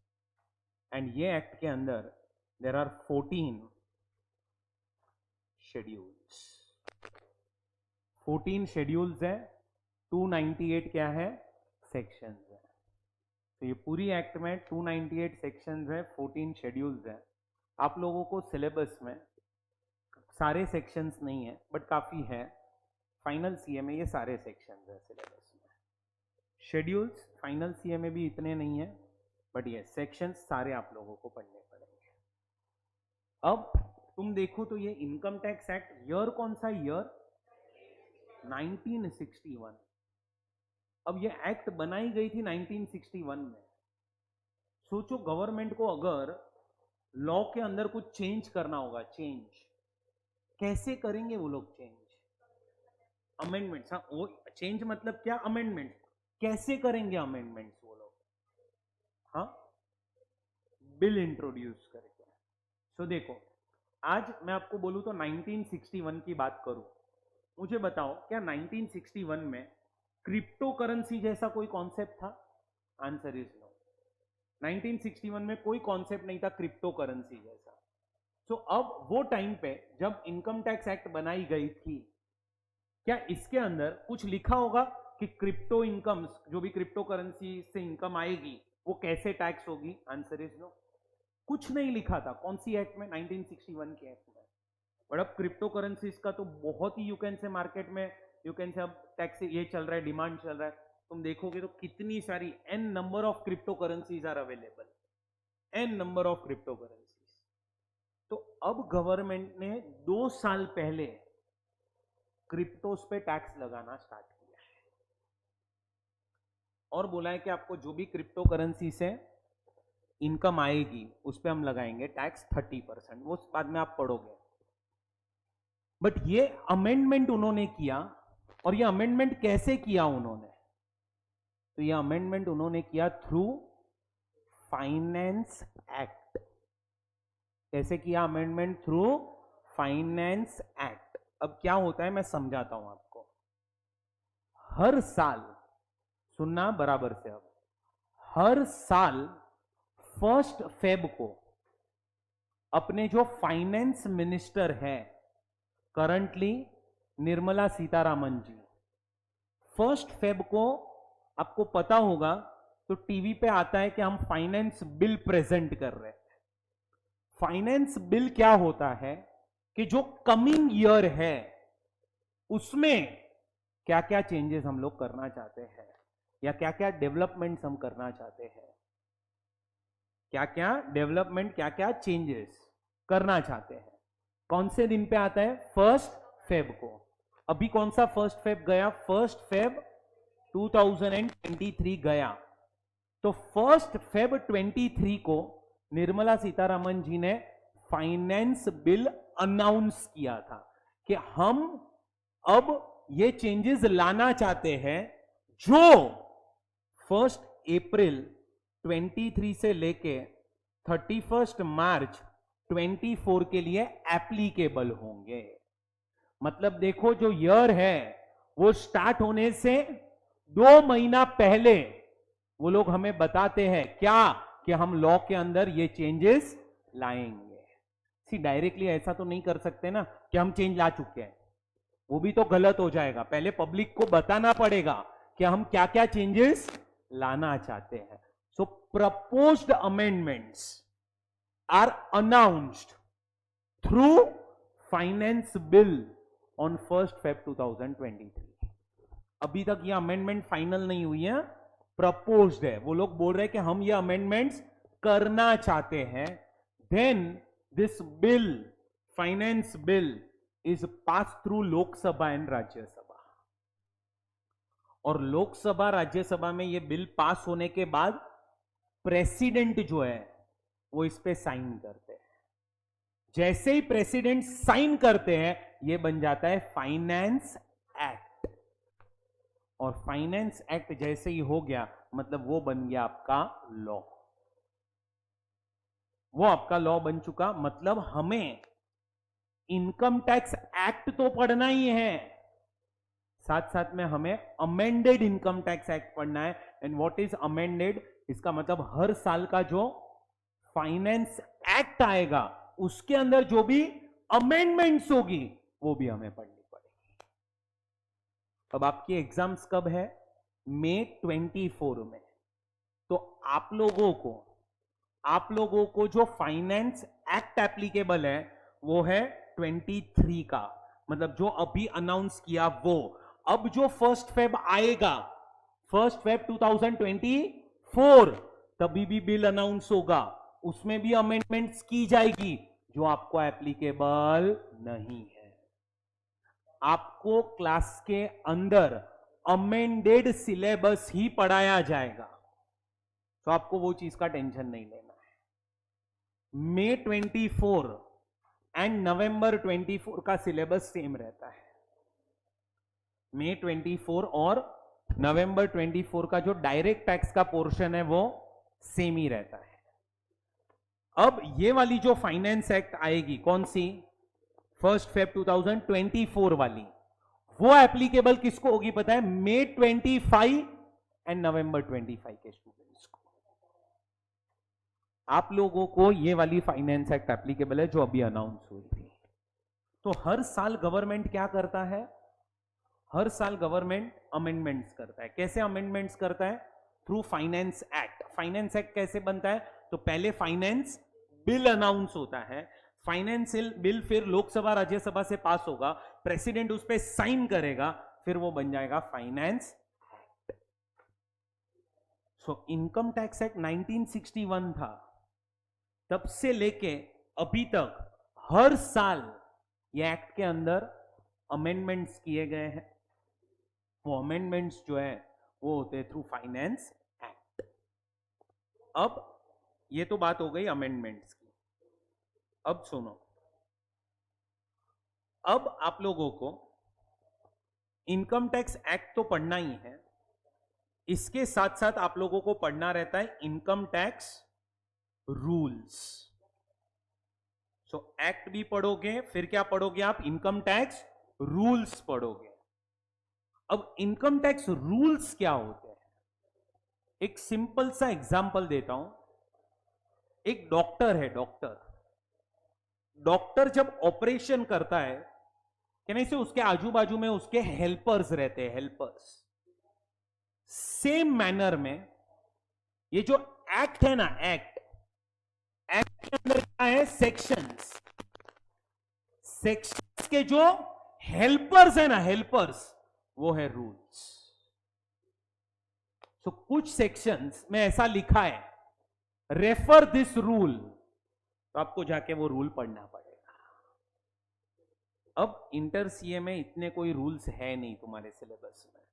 and ये एक्ट के अंदर देर आर 14 शेड्यूल्स। 14 शेड्यूल्स है, 298 क्या है, सेक्शंस है। तो ये पूरी एक्ट में 298 सेक्शंस है, 14 शेड्यूल्स है। आप लोगों को सिलेबस में सारे सेक्शंस नहीं है बट काफी है, फाइनल सीए में ये सारे सेक्शंस है सिलेबस में। शेड्यूल्स फाइनल सीए में भी इतने नहीं है बट ये सेक्शंस सारे आप लोगों को पढ़ने पड़ेंगे। अब तुम देखो तो ये इनकम टैक्स एक्ट ईयर कौन सा, ईयर 1961। अब ये एक्ट बनाई गई थी 1961 में। सोचो गवर्नमेंट को अगर लॉ के अंदर कुछ चेंज करना होगा, चेंज कैसे करेंगे वो लोग, चेंज अमेंडमेंट्स। हाँ वो चेंज मतलब क्या, अमेंडमेंट कैसे करेंगे, अमेंडमेंट्स वो लोग, हाँ बिल इंट्रोड्यूस करके। सो देखो आज मैं आपको बोलूं तो 1961 की बात करूं, मुझे बताओ क्या 1961 में क्रिप्टो करेंसी जैसा कोई कॉन्सेप्ट था, आंसर इज नो। 1961 में कोई कॉन्सेप्ट नहीं था क्रिप्टो करेंसी जैसा। सो अब वो टाइम पे जब इनकम टैक्स एक्ट बनाई गई थी, क्या इसके अंदर कुछ लिखा होगा कि क्रिप्टो इनकम्स, जो भी क्रिप्टो करेंसी से इनकम आएगी वो कैसे टैक्स होगी, आंसर इज नो। कुछ नहीं लिखा था, कौन सी एक्ट में, 1961 की एक्ट में। बट अब क्रिप्टो करेंसीज का तो बहुत ही यू कैन से मार्केट में, यू कैन से अब टैक्स ये चल रहा है, डिमांड चल रहा है। तुम देखोगे तो कितनी सारी n number of crypto currencies are available, n number of crypto currencies. तो अब गवर्नमेंट ने 2 साल पहले क्रिप्टोस पे टैक्स लगाना स्टार्ट किया है और बोला है कि आपको जो भी क्रिप्टो करेंसी से इनकम आएगी उस पर हम लगाएंगे टैक्स 30%, वो बाद में आप पढ़ोगे। बट ये अमेंडमेंट उन्होंने किया, और ये अमेंडमेंट कैसे किया उन्होंने, तो ये अमेंडमेंट उन्होंने किया थ्रू फाइनेंस एक्ट। कैसे किया अमेंडमेंट, थ्रू फाइनेंस एक्ट। अब क्या होता है मैं समझाता हूं आपको। हर साल, सुनना बराबर से, अब हर साल 1 फेब को अपने जो फाइनेंस मिनिस्टर है करंटली निर्मला सीतारामन जी, 1 फेब को आपको पता होगा तो टीवी पे आता है कि हम फाइनेंस बिल प्रेजेंट कर रहे हैं। फाइनेंस बिल क्या होता है कि जो कमिंग ईयर है उसमें क्या क्या चेंजेस हम लोग करना चाहते हैं, या क्या क्या डेवलपमेंट्स हम करना चाहते हैं, क्या क्या डेवलपमेंट, क्या क्या चेंजेस करना चाहते हैं। कौन से दिन पे आता है? 1 फेब को। अभी कौन सा 1 फेब गया? 1 फेब 2023 गया। तो 1 फेब 23 को निर्मला सीतारामन जी ने फाइनेंस बिल अनाउंस किया था कि हम अब ये चेंजेस लाना चाहते हैं जो 1 अप्रैल 23 से लेके 31 मार्च 24 के लिए एप्लीकेबल होंगे। मतलब देखो, जो ईयर है वो स्टार्ट होने से 2 महीना पहले वो लोग हमें बताते हैं क्या, कि हम लॉ के अंदर ये चेंजेस लाएंगे। सी डायरेक्टली ऐसा तो नहीं कर सकते ना कि हम चेंज ला चुके हैं, वो भी तो गलत हो जाएगा। पहले पब्लिक को बताना पड़ेगा कि हम क्या क्या चेंजेस लाना चाहते हैं। So proposed amendments are announced through finance bill on 1 Feb 2023। अभी तक ये अमेंडमेंट फाइनल नहीं हुई है, प्रपोज्ड है। वो लोग बोल रहे हैं कि हम ये अमेंडमेंट्स करना चाहते हैं। Then this bill, finance bill, is pass through Lok Sabha and Rajya Sabha. और लोकसभा राज्यसभा में ये बिल पास होने के बाद प्रेसिडेंट जो है वो इस पे साइन करते हैं। जैसे ही प्रेसिडेंट साइन करते हैं ये बन जाता है फाइनेंस एक्ट। और फाइनेंस एक्ट जैसे ही हो गया मतलब वो बन गया आपका लॉ। वो आपका लॉ बन चुका। मतलब हमें इनकम टैक्स एक्ट तो पढ़ना ही है, साथ साथ में हमें अमेंडेड इनकम टैक्स एक्ट पढ़ना है। And what is amended? इसका मतलब हर साल का जो फाइनेंस एक्ट आएगा उसके अंदर जो भी अमेंडमेंट्स होगी वो भी हमें पढ़नी पड़ेगी। अब आपकी एग्जाम्स कब है? मई 24 में। तो आप लोगों को जो फाइनेंस एक्ट एप्लीकेबल है वो है 23 का, मतलब जो अभी अनाउंस किया वो। अब जो 1 फेब आएगा, 1 फेब 2024, तभी भी बिल अनाउंस होगा, उसमें भी अमेंडमेंट्स की जाएगी जो आपको एप्लीकेबल नहीं है। आपको क्लास के अंदर अमेंडेड सिलेबस ही पढ़ाया जाएगा, तो आपको वो चीज का टेंशन नहीं लेना है। मई 24 एंड नवंबर 24 का सिलेबस सेम रहता है। मई 24 और नवंबर 24 का जो डायरेक्ट टैक्स का पोर्शन है वो सेम ही रहता है। अब ये वाली जो फाइनेंस एक्ट आएगी, कौन सी? 1 फेब 2024 वाली, वो एप्लीकेबल किसको होगी पता है? मई 25 एंड नवंबर 25 के स्टूडेंट्स को। आप लोगों को ये वाली फाइनेंस एक्ट एप्लीकेबल है जो अभी अनाउंस हुई थी। तो हर साल गवर्नमेंट क्या करता है? हर साल गवर्नमेंट अमेंडमेंट्स करता है। कैसे अमेंडमेंट्स करता है? Through finance act. Finance act कैसे बनता है? तो पहले फाइनेंस बिल अनाउंस होता है, फाइनेंस बिल फिर लोकसभा राज्यसभा से पास होगा, प्रेसिडेंट उस पर साइन करेगा, फिर वो बन जाएगा फाइनेंस एक्ट। सो इनकम टैक्स एक्ट 1961 था, तब से लेके अभी तक हर साल ये एक्ट के अंदर अमेंडमेंट्स किए गए हैं। वो अमेंडमेंट्स जो है वो होते हैं थ्रू फाइनेंस एक्ट। अब ये तो बात हो गई अमेंडमेंट्स की। अब सुनो, अब आप लोगों को इनकम टैक्स एक्ट तो पढ़ना ही है, इसके साथ साथ आप लोगों को पढ़ना रहता है इनकम टैक्स रूल्स। सो एक्ट भी पढ़ोगे, फिर क्या पढ़ोगे आप? इनकम टैक्स रूल्स पढ़ोगे। अब इनकम टैक्स रूल्स क्या होते हैं? एक सिंपल सा एग्जांपल देता हूं। एक डॉक्टर है, डॉक्टर जब ऑपरेशन करता है कहने से उसके आजू बाजू में उसके हेल्पर्स रहते हैं, हेल्पर्स। सेम मैनर में ये जो एक्ट है ना, एक्ट के अंदर क्या है? सेक्शंस। सेक्शंस के जो हेल्पर्स है ना, हेल्पर्स, वो है रूल्स। सो कुछ सेक्शंस में ऐसा लिखा है रेफर दिस रूल, तो आपको जाके वो रूल पढ़ना पड़ेगा। अब इंटर सीए में इतने कोई रूल्स है नहीं तुम्हारे सिलेबस में,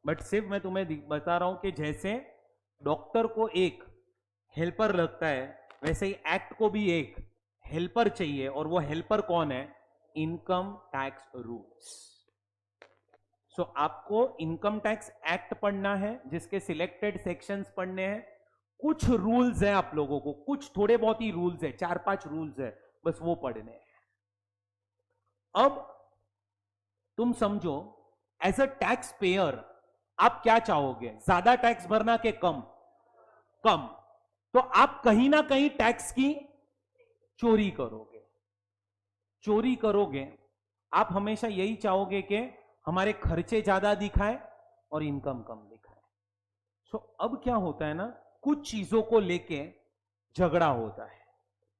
बट सिर्फ मैं तुम्हें बता रहा हूं कि जैसे डॉक्टर को एक हेल्पर लगता है, वैसे ही एक्ट को भी एक हेल्पर चाहिए, और वो हेल्पर कौन है? Income tax rules. सो आपको इनकम टैक्स एक्ट पढ़ना है, जिसके सिलेक्टेड सेक्शंस पढ़ने हैं। कुछ रूल्स हैं आप लोगों को, कुछ थोड़े बहुत ही रूल्स है, 4-5 रूल्स है, बस वो पढ़ने हैं। अब तुम समझो, एज अ टैक्स पेयर आप क्या चाहोगे? ज्यादा टैक्स भरना के कम? कम। तो आप कहीं ना कहीं टैक्स की चोरी करोगे। चोरी करोगे, आप हमेशा यही चाहोगे कि हमारे खर्चे ज्यादा दिखाए और इनकम कम दिखाए। सो अब क्या होता है ना, कुछ चीजों को लेके झगड़ा होता है,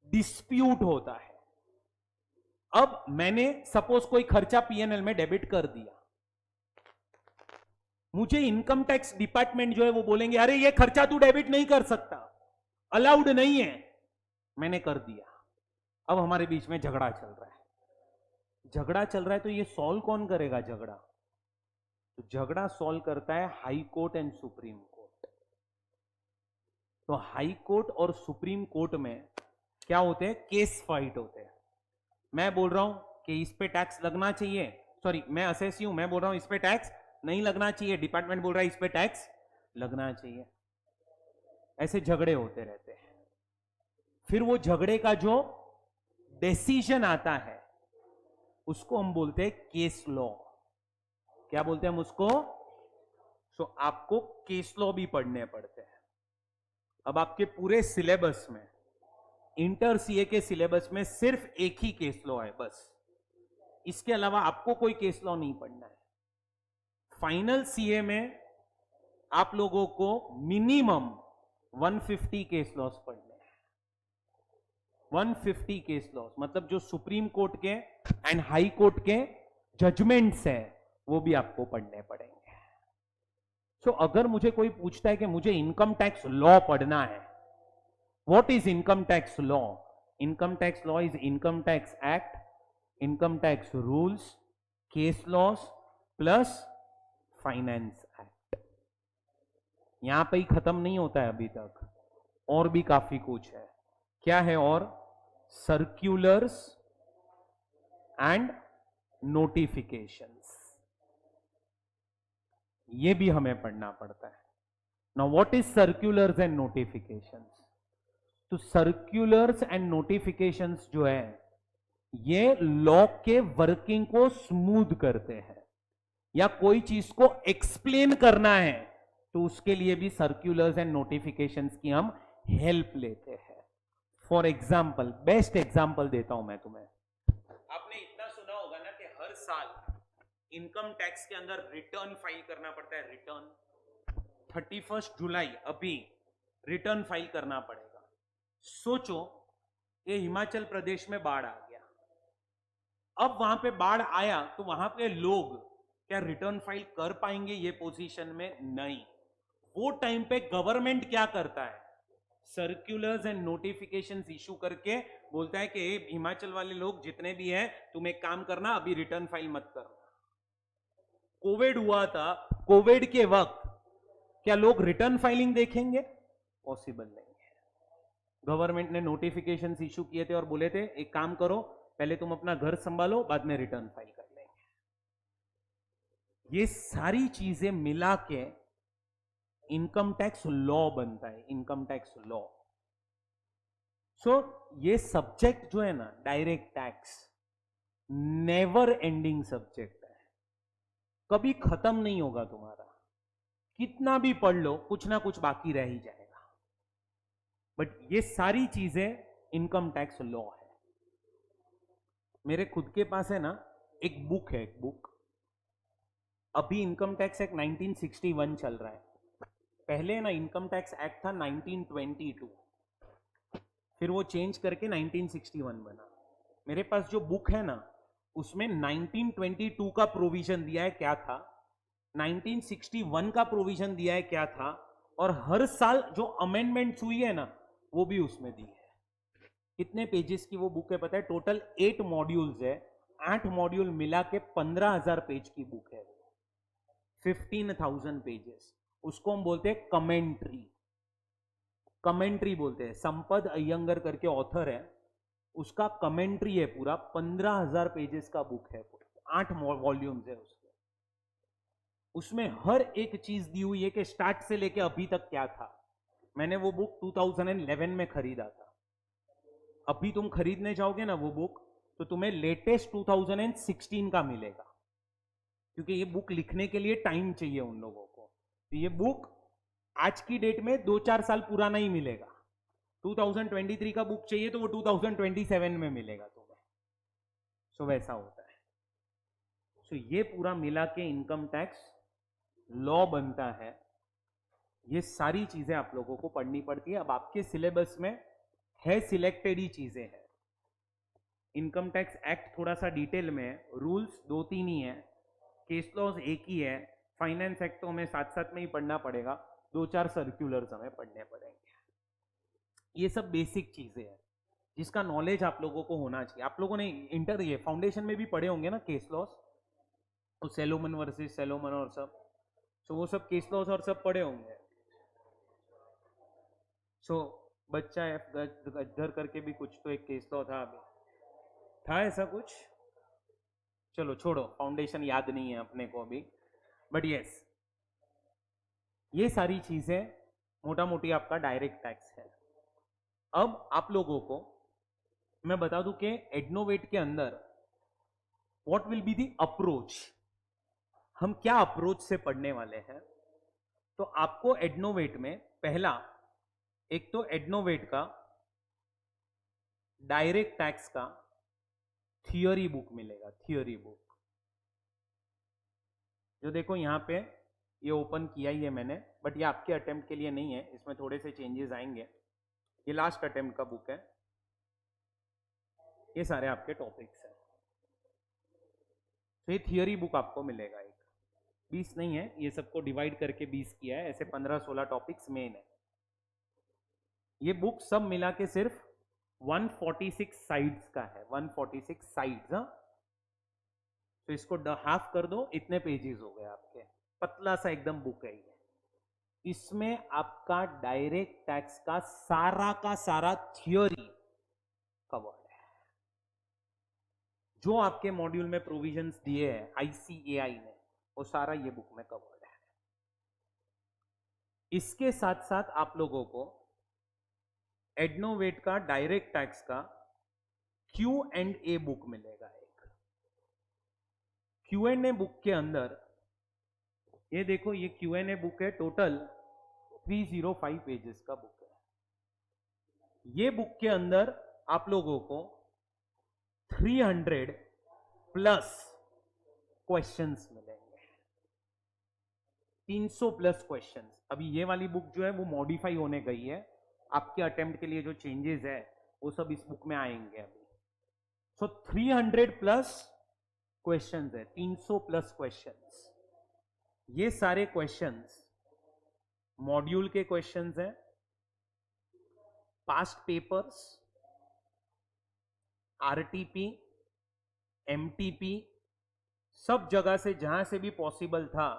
डिस्प्यूट होता है। अब मैंने सपोज कोई खर्चा पीएनएल में डेबिट कर दिया, मुझे इनकम टैक्स डिपार्टमेंट जो है वो बोलेंगे अरे ये खर्चा तू डेबिट नहीं कर सकता, अलाउड नहीं है। मैंने कर दिया, अब हमारे बीच में झगड़ा चल रहा है। झगड़ा चल रहा है तो ये सॉल्व कौन करेगा झगड़ा? तो झगड़ा सॉल्व करता है high court and supreme court. तो हाई कोर्ट और सुप्रीम कोर्ट में क्या होते हैं? केस फाइट होते हैं। मैं बोल रहा हूं कि इस पे टैक्स लगना चाहिए, सॉरी मैं असेसी हूं, मैं बोल रहा हूं इस पे टैक्स नहीं लगना चाहिए, डिपार्टमेंट बोल रहा है इस पे टैक्स लगना चाहिए। ऐसे झगड़े होते रहते हैं। फिर वो झगड़े का जो डिसीजन आता है उसको हम बोलते हैं केस लॉ। क्या बोलते हैं हम उसको? सो आपको केस लॉ भी पढ़ने पड़ते हैं। अब आपके पूरे सिलेबस में, इंटर सीए के सिलेबस में सिर्फ एक ही केस लॉ है बस, इसके अलावा आपको कोई केस लॉ नहीं पढ़ना है। फाइनल सीए में आप लोगों को मिनिमम 150 केस लॉस पढ़ने हैं। 150 केस लॉस मतलब जो सुप्रीम कोर्ट के एंड हाई कोर्ट के जजमेंट्स हैं वो भी आपको पढ़ने पड़ेंगे। सो अगर मुझे कोई पूछता है कि मुझे इनकम टैक्स लॉ पढ़ना है, what is income tax law? Income tax law is income tax act, income tax rules, case laws plus finance act. यहां पे ही खत्म नहीं होता है अभी तक, और भी काफी कुछ है। क्या है और? सर्क्यूलर्स एंड नोटिफिकेशंस, ये भी हमें पढ़ना पड़ता है। Now what is circulars and notifications? तो सर्क्यूलर्स एंड नोटिफिकेशंस जो है ये लॉ के वर्किंग को स्मूथ करते हैं, या कोई चीज को एक्सप्लेन करना है तो उसके लिए भी सर्क्यूलर्स एंड नोटिफिकेशंस की हम हेल्प लेते हैं। फॉर एग्जाम्पल, बेस्ट एग्जाम्पल देता हूं मैं तुम्हें। आपने इतना सुना होगा ना कि हर साल इनकम टैक्स के अंदर रिटर्न फाइल करना पड़ता है। रिटर्न 31 जुलाई अभी रिटर्न फाइल करना पड़ेगा। सोचो ये हिमाचल प्रदेश में बाढ़ आ गया, अब वहां पे बाढ़ आया तो वहां पे लोग क्या रिटर्न फाइल कर पाएंगे? ये पोजीशन में नहीं। वो टाइम पे गवर्नमेंट क्या करता है? सर्क्यूलर्स एंड नोटिफिकेशंस इशू करके बोलता है कि हिमाचल वाले लोग जितने भी हैं तुम एक काम करना, अभी रिटर्न फाइल मत करना। कोविड हुआ था, कोविड के वक्त क्या लोग रिटर्न फाइलिंग देखेंगे? पॉसिबल नहीं है। गवर्नमेंट ने नोटिफिकेशंस इशू किए थे और बोले थे एक काम करो, पहले तुम अपना घर संभालो, बाद में रिटर्न फाइल कर लेंगे। ये सारी चीजें मिला के इनकम टैक्स लॉ बनता है, इनकम टैक्स लॉ। सो ये सब्जेक्ट जो है ना, direct tax, never ending subject है, कभी खत्म नहीं होगा तुम्हारा। कितना भी पढ़ लो कुछ ना कुछ बाकी रह ही जाएगा। बट ये सारी चीजें इनकम टैक्स लॉ है। मेरे खुद के पास है ना एक बुक है, एक बुक, अभी इनकम टैक्स एक्ट 1961 चल रहा है। पहले ना इनकम टैक्स एक्ट था 1922, फिर वो चेंज करके 1961 बना। मेरे पास जो बुक है ना उसमें 1922 का प्रोविजन दिया है क्या था, 1961 का प्रोविजन दिया है क्या था, और हर साल जो अमेंडमेंट्स हुई है ना वो भी उसमें दी है। कितने पेजेस की वो बुक है पता है? टोटल 8 मॉड्यूल्स है, 8 मॉड्यूल मिला के 15,000 पेज की बुक है, 15,000 पेजेस। उसको हम बोलते हैं कमेंट्री, कमेंट्री बोलते हैं। संपद अयंगर करके ऑथर है, उसका कमेंट्री है पूरा, 15,000 पेजेस का बुक है, 8 वॉल्यूम्स है उसके। उसमें हर एक चीज दी हुई है कि स्टार्ट से लेके अभी तक क्या था। मैंने वो बुक 2011 में खरीदा था। अभी तुम खरीदने जाओगे ना वो बुक, तो तुम्हें लेटेस्ट 2016 का मिलेगा, क्योंकि ये बुक लिखने के लिए टाइम चाहिए उन लोगों को। तो ये बुक आज की डेट में 2-4 साल पुराना ही मिलेगा। 2023 का बुक चाहिए तो वो 2027 में मिलेगा तुम्हें। सो वैसा होता है। सो ये पूरा मिला के इनकम टैक्स लॉ बनता है। ये सारी चीजें आप लोगों को पढ़नी पड़ती है। अब आपके सिलेबस में है सिलेक्टेड ही चीजें हैं। इनकम टैक्स एक्ट थोड़ा सा डिटेल में है, रूल्स 2-3 ही है, केस लॉज एक ही है, फाइनेंस एक्ट तो हमें साथ साथ में ही पढ़ना पड़ेगा, 2-4 सर्क्यूलर्स हमें पढ़ने पड़ेंगे। ये सब बेसिक चीजें हैं जिसका नॉलेज आप लोगों को होना चाहिए। आप लोगों ने इंटर ये फाउंडेशन में भी पढ़े होंगे ना केस लॉज, तो सेलोमन वर्सेस सेलोमन और सब, तो वो सब केस लॉज और सब पढ़े होंगे। सो बच्चा एफ गद्दर करके भी कुछ तो एक केस लॉ था, अभी था ऐसा कुछ, चलो छोड़ो, फाउंडेशन याद नहीं है अपने को अभी। बट यस, ये सारी चीजें मोटा मोटी आपका डायरेक्ट टैक्स है। अब आप लोगों को मैं बता दूं कि एडनोवेट के अंदर what will be the approach, हम क्या अप्रोच से पढ़ने वाले हैं। तो आपको एडनोवेट में पहला एक तो एडनोवेट का डायरेक्ट टैक्स का थियोरी बुक मिलेगा, थियोरी बुक। जो देखो यहां पे ये ओपन किया ही है मैंने, बट ये आपके अटेम्प्ट के लिए नहीं है, इसमें थोड़े से चेंजेस आएंगे। ये लास्ट अटेम्प्ट का बुक है, ये सारे आपके टॉपिक्स हैं। तो ये थियोरी बुक आपको मिलेगा, एक 20 नहीं है, ये सबको डिवाइड करके 20 किया है, ऐसे 15-16 टॉपिक्स मेन है। ये बुक सब मिला के सिर्फ 146 साइड्स का है, 146 साइड्स। हाँ, तो इसको हाफ कर दो, इतने पेजेस हो गए आपके, पतला सा एकदम बुक है ये। इसमें आपका डायरेक्ट टैक्स का सारा थियोरी कवर्ड है। जो आपके मॉड्यूल में प्रोविजंस दिए हैं आईसीएआई ने, वो सारा ये बुक में कवर्ड है। इसके साथ साथ आप लोगों को एडनोवेट का डायरेक्ट टैक्स का Q&A बुक मिलेगा। एक Q&A बुक के अंदर ये देखो, ये Q&A बुक है, टोटल 305 पेजेस का बुक है। ये बुक के अंदर आप लोगों को 300 प्लस क्वेश्चंस मिलेंगे, 300 प्लस क्वेश्चंस। अभी ये वाली बुक जो है वो मॉडिफाई होने गई है, आपके अटेम्प्ट के लिए जो चेंजेस है वो सब इस बुक में आएंगे अभी। सो 300 प्लस क्वेश्चंस है, 300 प्लस क्वेश्चंस। ये सारे क्वेश्चंस मॉड्यूल के क्वेश्चंस हैं, पास्ट पेपर्स, आरटीपी, एमटीपी, सब जगह से जहां से भी पॉसिबल था,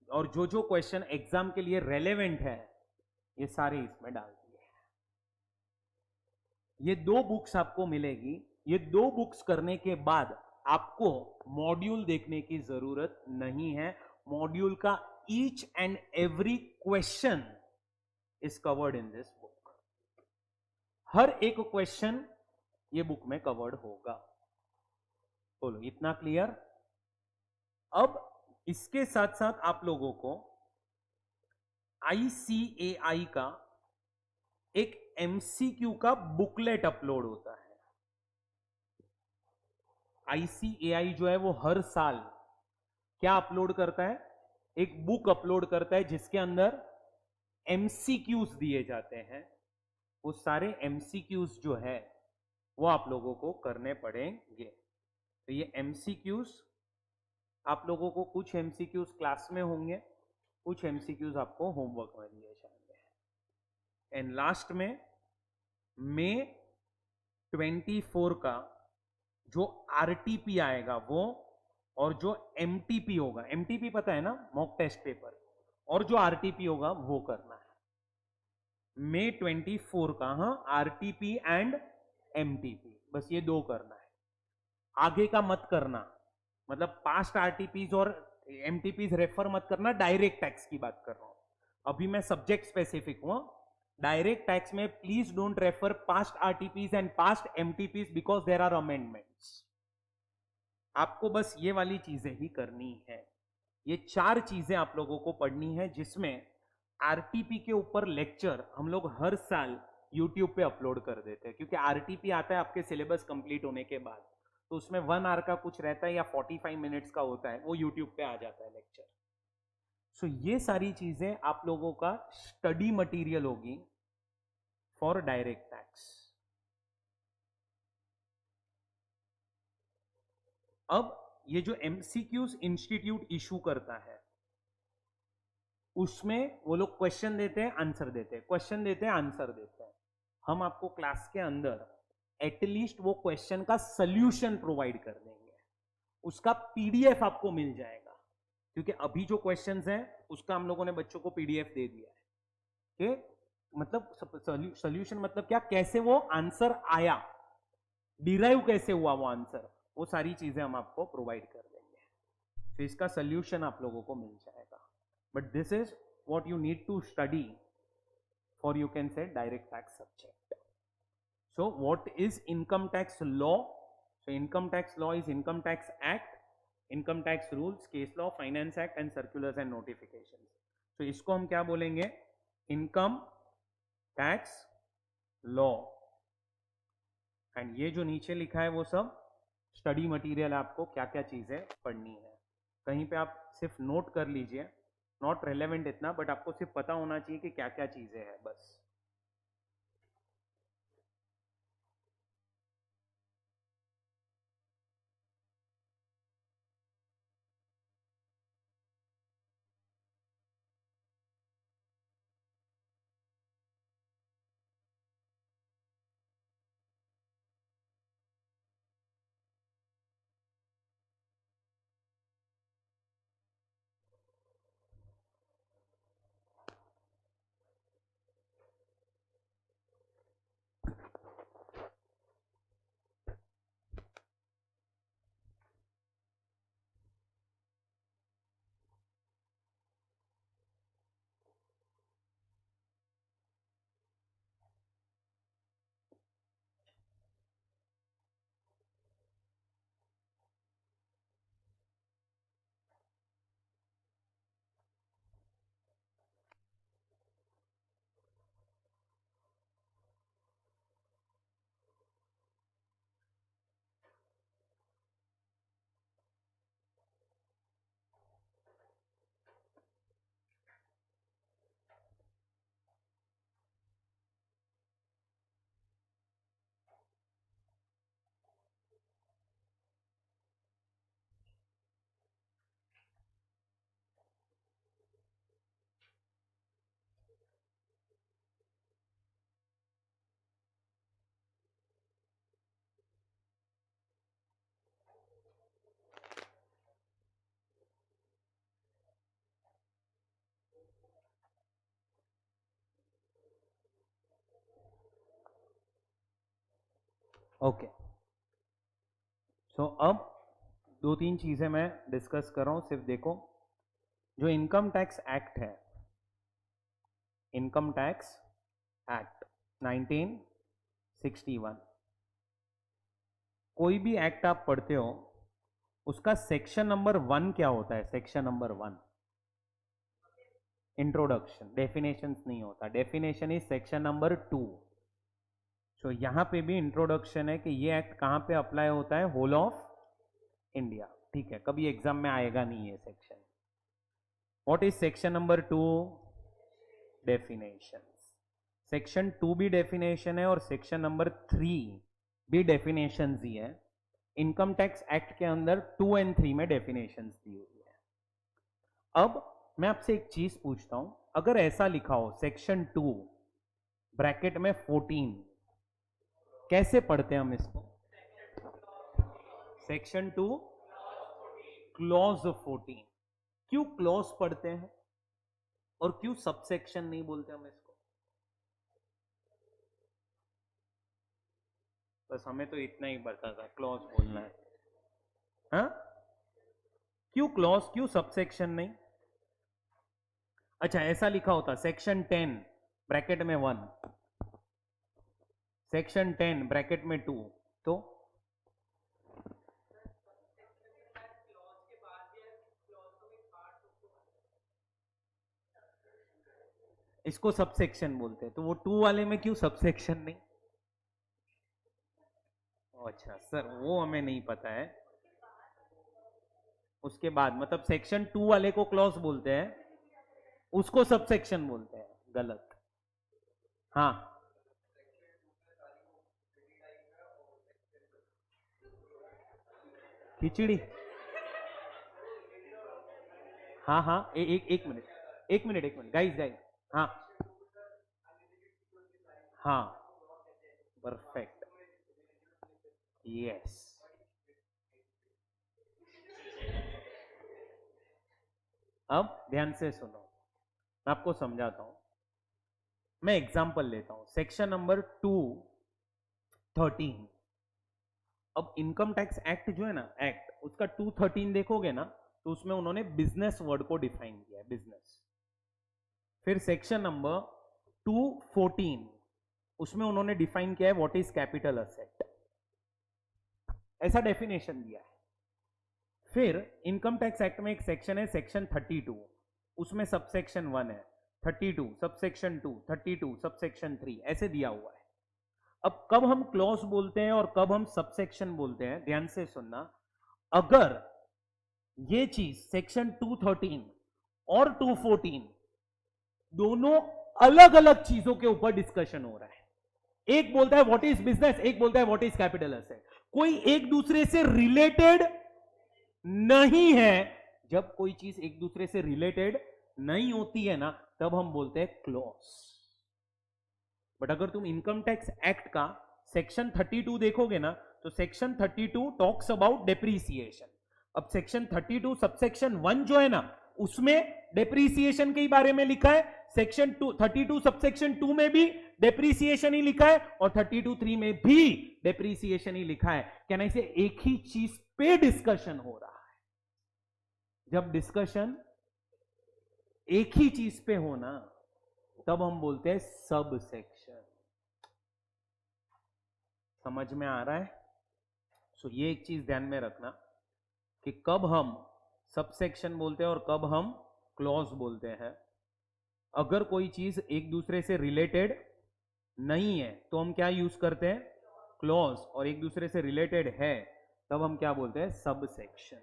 और जो जो क्वेश्चन एग्जाम के लिए रेलेवेंट है ये सारे इसमें डाल दिए। ये 2 बुक्स आपको मिलेगी। ये 2 बुक्स करने के बाद आपको मॉड्यूल देखने की जरूरत नहीं है। मॉड्यूल का each and every question is covered in this book. हर एक क्वेश्चन ये बुक में कवर्ड होगा। बोलो, इतना क्लियर? अब इसके साथ साथ आप लोगों को आईसीएआई का एक एमसीक्यू का बुकलेट अपलोड होता है। आईसीएआई जो है वो हर साल क्या अपलोड करता है? एक बुक अपलोड करता है जिसके अंदर एमसीक्यूज दिए जाते हैं। वो सारे एमसीक्यूज जो है वो आप लोगों को करने पड़ेंगे। तो ये एमसीक्यूज आप लोगों को, कुछ एमसीक्यूज क्लास में होंगे, कुछ एमसीक्यूज आपको होमवर्क में दिए जाएंगे। एंड लास्ट में मई 24 का जो आरटीपी आएगा वो, और जो एमटीपी होगा, एमटीपी पता है ना, मॉक टेस्ट पेपर, और जो आरटीपी होगा वो करना है May 24 का। हाँ, आरटीपी एंड एमटीपी, बस ये दो करना है, आगे का मत करना। मतलब पास्ट आरटीपीज और एमटीपीज रेफर मत करना, डायरेक्ट टैक्स की बात कर रहा हूं अभी मैं, सब्जेक्ट स्पेसिफिक हूं। डायरेक्ट टैक्स में please don't refer past RTPs and past MTPs because there are amendments. आपको बस ये वाली चीजें ही करनी है। ये 4 चीजें आप लोगों को पढ़नी है, जिसमें आरटीपी के ऊपर लेक्चर हम लोग हर साल यूट्यूब पे अपलोड कर देते हैं, क्योंकि आरटीपी आता है आपके सिलेबस कंप्लीट होने के बाद, तो उसमें 1 आवर का कुछ रहता है या 45 मिनट्स का होता है, वो यूट्यूब पे आ जाता है लेक्चर। सो ये सारी चीजें आप लोगों का स्टडी मटेरियल होगी फॉर डायरेक्ट टैक्स। अब ये जो एमसीक्यूज इंस्टीट्यूट इशू करता है, उसमें वो लोग क्वेश्चन देते हैं, आंसर देते हैं, क्वेश्चन देते हैं, आंसर देते हैं। हम आपको क्लास के अंदर एटलीस्ट वो क्वेश्चन का सॉल्यूशन प्रोवाइड कर देंगे, उसका पीडीएफ आपको मिल जाएगा, क्योंकि अभी जो क्वेश्चंस हैं उसका हम लोगों ने बच्चों को पीडीएफ दे दिया है कि मतलब सॉल्यूशन मतलब क्या, कैसे वो आंसर आया, डिराइव कैसे हुआ वो आंसर, वो सारी चीजें हम आपको प्रोवाइड कर देंगे। तो इसका सॉल्यूशन आप लोगों को मिल जाएगा। But this is what you need to study for, you can say, direct tax subject. So what is income tax law? So income tax law is Income Tax Act, Income Tax Rules, Case Law, Finance Act and Circulars and Notifications. So इसको हम क्या बोलेंगे, Income Tax Law। And ये जो नीचे लिखा है वो सब स्टडी मटेरियल, आपको क्या क्या चीजें पढ़नी है, कहीं पे आप सिर्फ नोट कर लीजिए, नॉट रेलेवेंट इतना, बट आपको सिर्फ पता होना चाहिए कि क्या क्या चीजें हैं बस। ओके, सो अब 2-3 चीजें मैं डिस्कस कर रहा हूं, सिर्फ देखो। जो इनकम टैक्स एक्ट है, इनकम टैक्स एक्ट 1961, कोई भी एक्ट आप पढ़ते हो उसका सेक्शन नंबर 1 क्या होता है? सेक्शन नंबर 1 इंट्रोडक्शन, डेफिनेशंस नहीं होता, डेफिनेशन इज सेक्शन नंबर 2। सो यहां पे भी इंट्रोडक्शन है कि ये एक्ट कहां पे अप्लाई होता है, होल ऑफ इंडिया, ठीक है, कभी एग्जाम में आएगा नहीं ये section. What is section number 2? Definitions. Section 2 भी डेफिनेशन है और सेक्शन नंबर 3 भी डेफिनेशंस ही है। इनकम टैक्स एक्ट के अंदर 2 और 3 में डेफिनेशंस दी हुई है। अब मैं आपसे एक चीज पूछता हूं, अगर ऐसा लिखा हो सेक्शन 2 ब्रैकेट में 14, कैसे पढ़ते हैं हम इसको? Section 2 clause 14। क्यों क्लॉज पढ़ते हैं और क्यों सबसेक्शन नहीं बोलते हम इसको? बस हमें तो इतना ही पता था क्लॉज बोलना है। हाँ, क्यों क्लॉज, क्यों सबसेक्शन नहीं? अच्छा, ऐसा लिखा होता सेक्शन 10 ब्रैकेट में 1, सेक्शन 10 ब्रैकेट में 2, तो इसको सबसेक्शन बोलते हैं। तो वो 2 वाले में क्यों सबसेक्शन नहीं? अच्छा सर, वो हमें नहीं पता है। उसके बाद मतलब सेक्शन 2 वाले को क्लॉज बोलते हैं, उसको सबसेक्शन बोलते हैं। गलत। हाँ, खिचड़ी। हाँ हाँ, एक मिनट, एक मिनट, एक मिनट, गाइस गाइस। हाँ हाँ, परफेक्ट, यस। अब ध्यान से सुनो, मैं आपको समझाता हूं। मैं एग्जांपल लेता हूं, सेक्शन नंबर 213। अब इनकम टैक्स एक्ट जो है ना, एक्ट, उसका 213 देखोगे ना, तो उसमें उन्होंने बिजनेस वर्ड को डिफाइन किया है, बिजनेस। फिर सेक्शन नंबर 214, उसमें उन्होंने डिफाइन किया है व्हाट इज कैपिटल असेट, ऐसा डेफिनेशन दिया है। फिर इनकम टैक्स एक्ट में एक सेक्शन है, सेक्शन 32, उसमें सबसेक्शन 1 है, 32 सबसेक्शन 2, 32 सबसेक्शन 3, ऐसे दिया हुआ है। अब कब हम क्लॉज बोलते हैं और कब हम सबसेक्शन बोलते हैं, ध्यान से सुनना। अगर ये चीज सेक्शन 213 और 214 दोनों अलग अलग चीजों के ऊपर डिस्कशन हो रहा है, एक बोलता है व्हाट इज बिजनेस, एक बोलता है व्हाट इज कैपिटल एसेट, कोई एक दूसरे से रिलेटेड नहीं है। जब कोई चीज एक दूसरे से रिलेटेड नहीं होती है ना, तब हम बोलते हैं क्लॉज। बट अगर तुम इनकम टैक्स एक्ट का सेक्शन 32 देखोगे ना, तो सेक्शन 32 टॉक्स अबाउट डेप्रीसिएशन। अब सेक्शन 32 सबसेक्शन 1 जो है ना, उसमें डेप्रीसिएशन के बारे में लिखा है। सेक्शन 32 सबसेक्शन 2 में भी डेप्रीसिएशन ही लिखा है, और 32(3) में भी डेप्रीसिएशन ही लिखा है। कहना इसे एक ही चीज पे डिस्कशन हो रहा है। जब डिस्कशन एक ही चीज पे हो ना, तब हम बोलते हैं सब सेक्शन। समझ में आ रहा है? सो ये एक चीज ध्यान में रखना कि कब हम सब सेक्शन बोलते हैं और कब हम क्लॉज बोलते हैं। अगर कोई चीज एक दूसरे से रिलेटेड नहीं है तो हम क्या यूज करते हैं, क्लॉज, और एक दूसरे से रिलेटेड है तब हम क्या बोलते हैं, सब सेक्शन।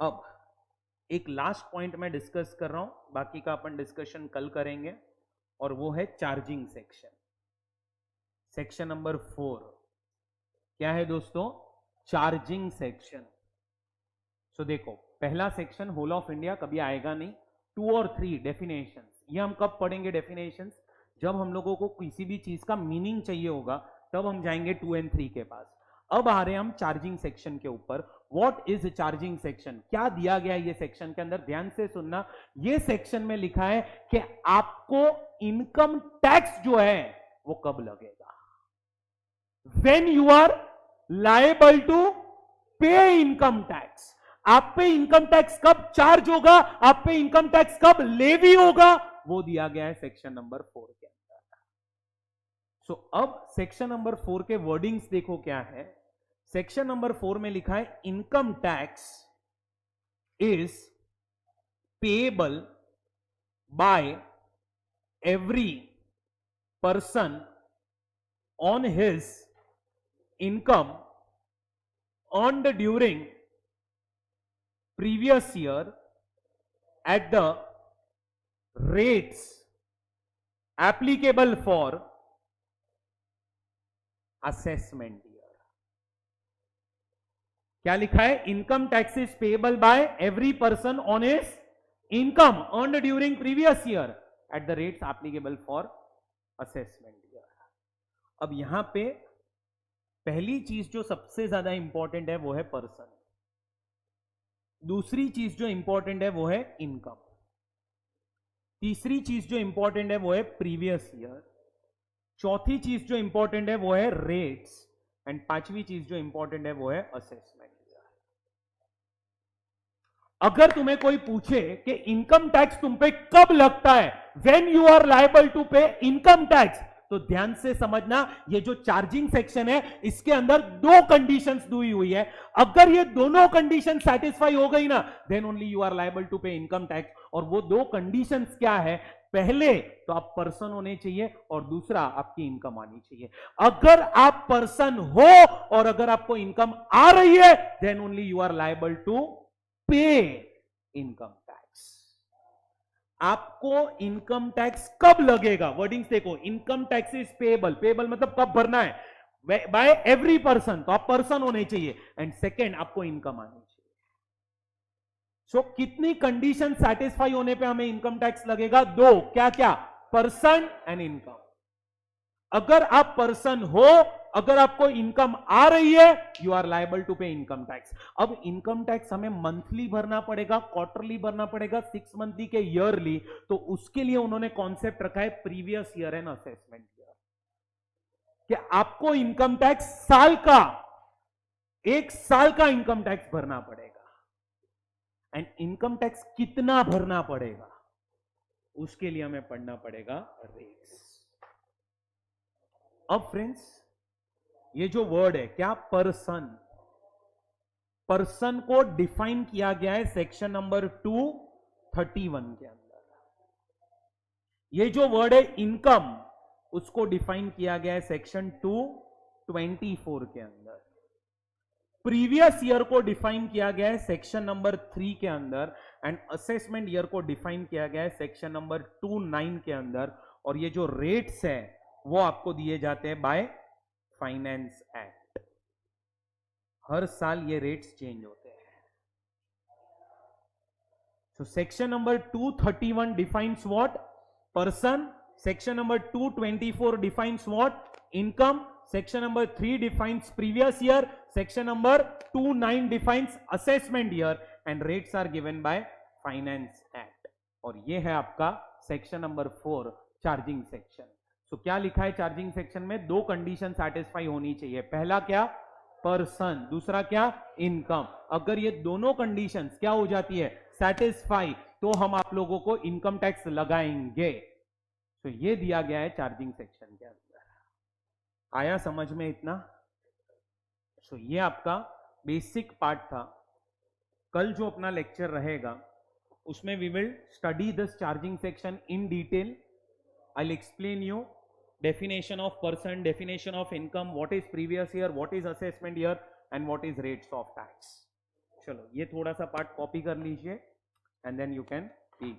अब एक लास्ट पॉइंट मैं डिस्कस कर रहा हूं, बाकी का अपन डिस्कशन कल करेंगे, और वो है चार्जिंग सेक्शन। सेक्शन नंबर 4 क्या है दोस्तों, चार्जिंग सेक्शन। सो देखो, पहला सेक्शन होल ऑफ इंडिया कभी आएगा नहीं। 2 और 3 डेफिनेशंस, ये हम कब पढ़ेंगे डेफिनेशंस, जब हम लोगों को किसी भी चीज का मीनिंग चाहिए होगा, तब हम जाएंगे 2 और 3 के पास। अब आ रहे हैं हम चार्जिंग सेक्शन के ऊपर। व्हाट इज चार्जिंग सेक्शन, क्या दिया गया ये सेक्शन के अंदर, ध्यान से सुनना। ये सेक्शन में लिखा है कि आपको इनकम टैक्स जो है वो कब लगेगा, when you are liable to pay income tax. आप पे इनकम टैक्स कब चार्ज होगा, आप पे इनकम टैक्स कब लेवी होगा, वो दिया गया है सेक्शन नंबर 4 के अंदर। सो अब सेक्शन नंबर 4 के वर्डिंग्स देखो क्या है। सेक्शन नंबर 4 में लिखा है income tax is payable by every person on his income earned during previous year at the rates applicable for assessment year। क्या लिखा है, income tax is payable by every person on his income earned during previous year at the rates applicable for assessment year। अब यहां पे पहली चीज जो सबसे ज्यादा इंपॉर्टेंट है वो है पर्सन, दूसरी चीज जो इंपॉर्टेंट है वो है इनकम, तीसरी चीज जो इंपॉर्टेंट है वो है प्रीवियस ईयर, चौथी चीज जो इंपॉर्टेंट है वो है रेट्स, एंड पांचवी चीज जो इंपॉर्टेंट है वो है असेसमेंट। अगर तुम्हें कोई पूछे कि इनकम टैक्स तुम पे कब लगता है, when you are liable to pay income tax, तो ध्यान से समझना, ये जो चार्जिंग सेक्शन है इसके अंदर दो कंडीशंस दी हुई है। अगर ये दोनों कंडीशन सेटिस्फाई हो गई ना, then only you are liable to pay income tax. और वो दो कंडीशंस क्या है? पहले तो आप पर्सन होने चाहिए और दूसरा आपकी इनकम आनी चाहिए। अगर आप पर्सन हो और अगर आपको इनकम आ रही है, then only you are liable to pay income tax. आपको इनकम टैक्स कब लगेगा? वर्डिंग्स देखो, income tax is payable, payable मतलब कब भरना है, बाय एवरी पर्सन, तो आप पर्सन होने चाहिए, एंड सेकेंड आपको इनकम आनी चाहिए। सो कितनी कंडीशन सेटिस्फाई होने पे हमें इनकम टैक्स लगेगा? दो। क्या क्या? Person and income. अगर आप पर्सन हो, अगर आपको इनकम आ रही है, you are liable to pay income tax. अब इनकम टैक्स हमें मंथली भरना पड़ेगा, क्वार्टरली भरना पड़ेगा, 6 मंथली के ईयरली, तो उसके लिए उन्होंने कॉन्सेप्ट रखा है previous year and assessment year, कि आपको इनकम टैक्स साल का, 1 साल का इनकम टैक्स भरना पड़ेगा। एंड इनकम टैक्स कितना भरना पड़ेगा, उसके लिए हमें पढ़ना पड़ेगा रेट्स। अब फ्रेंड्स, ये जो वर्ड है क्या? पर्सन, पर्सन को डिफाइन किया गया है सेक्शन नंबर 231 के अंदर। ये जो वर्ड है इनकम, उसको डिफाइन किया गया है सेक्शन 224 के अंदर। प्रीवियस ईयर को डिफाइन किया गया है सेक्शन नंबर 3 के अंदर, एंड असेसमेंट ईयर को डिफाइन किया गया है सेक्शन नंबर 29 के अंदर। और ये जो रेट्स है वो आपको दिए जाते हैं बाय फाइनेंस एक्ट। हर साल ये रेट्स चेंज होते हैं। So section number 231 defines what? Person. Section number 224 defines what? Income. Section number 3 defines previous year. Section number 29 defines assessment year. And rates are given by Finance Act. और ये है आपका section number 4, charging section. सो क्या लिखा है charging section में? दो condition satisfy होनी चाहिए। पहला क्या? पर्सन। दूसरा क्या? इनकम। अगर ये दोनों कंडीशंस क्या हो जाती है? सेटिस्फाई, तो हम आप लोगों को इनकम टैक्स लगाएंगे। तो ये दिया गया है चार्जिंग सेक्शन के अंदर। आया समझ में इतना? सो ये आपका बेसिक पार्ट था। कल जो अपना लेक्चर रहेगा उसमें we will study this charging section in detail. I will explain you definition of person, definition of income, what is previous year, what is assessment year, and what is rates of tax. चलो ये थोड़ा सा part copy कर लीजिए and then you can read.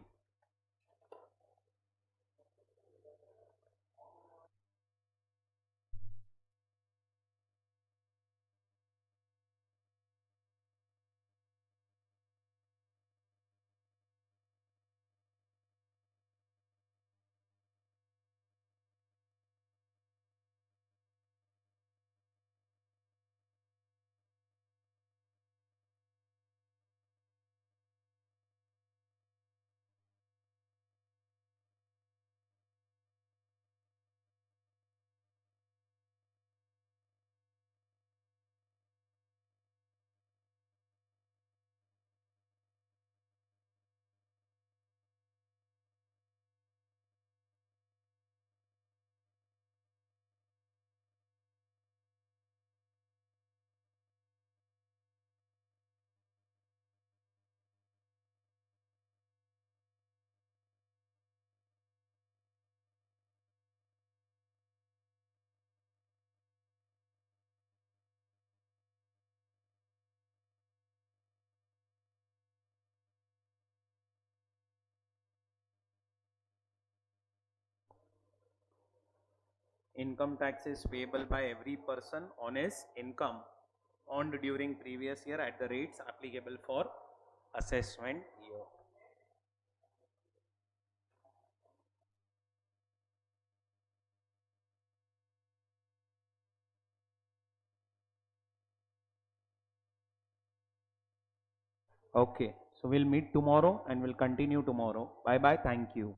Income tax is payable by every person on his income earned during previous year at the rates applicable for assessment year. Okay, so we'll meet tomorrow and we'll continue tomorrow. Bye bye. Thank you.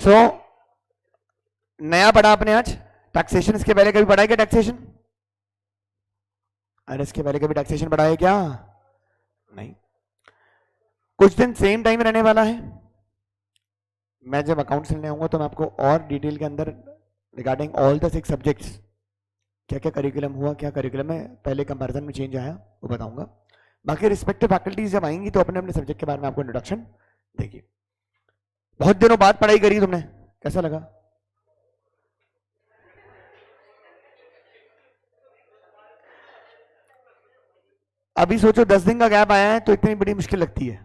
सो नया पढ़ा आपने आज taxation, इसके पहले कभी पढ़ा है क्या टैक्सेशन? अरे इसके पहले कभी टैक्सेशन पढ़ा है क्या? नहीं। कुछ दिन सेम टाइम रहने वाला है। मैं जब अकाउंट्स लेने आऊंगा तो मैं आपको और डिटेल के अंदर रिगार्डिंग ऑल द 6 सब्जेक्ट्स क्या क्या करिकुलम हुआ, क्या करिकुलम में पहले कंपैरिजन में चेंज आया, वो बताऊंगा। बाकी रिस्पेक्टिव फैकल्टीज जब आएंगी तो अपने अपने सब्जेक्ट के बारे में आपको इंट्रोडक्शन देगी। बहुत दिनों बाद पढ़ाई करी तुमने, कैसा लगा? अभी सोचो 10 दिन का गैप आया है तो इतनी बड़ी मुश्किल लगती है।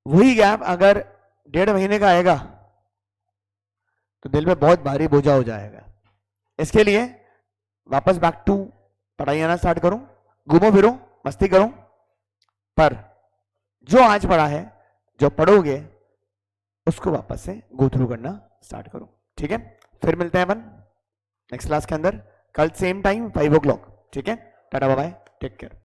वही गैप अगर 1.5 महीने का आएगा तो दिल में बहुत भारी बोझा हो जाएगा। इसके लिए वापस बैक टू पढ़ाई आना स्टार्ट करो, घूमो फिरो, मस्ती करो, पर जो आज पढ़ा है, जो पढ़ोगे उसको वापस से गो थ्रू करना स्टार्ट करो। ठीक है, फिर मिलते हैं अपन नेक्स्ट क्लास के अंदर कल सेम टाइम 5 o'clock। ठीक है, tata bye bye, take care.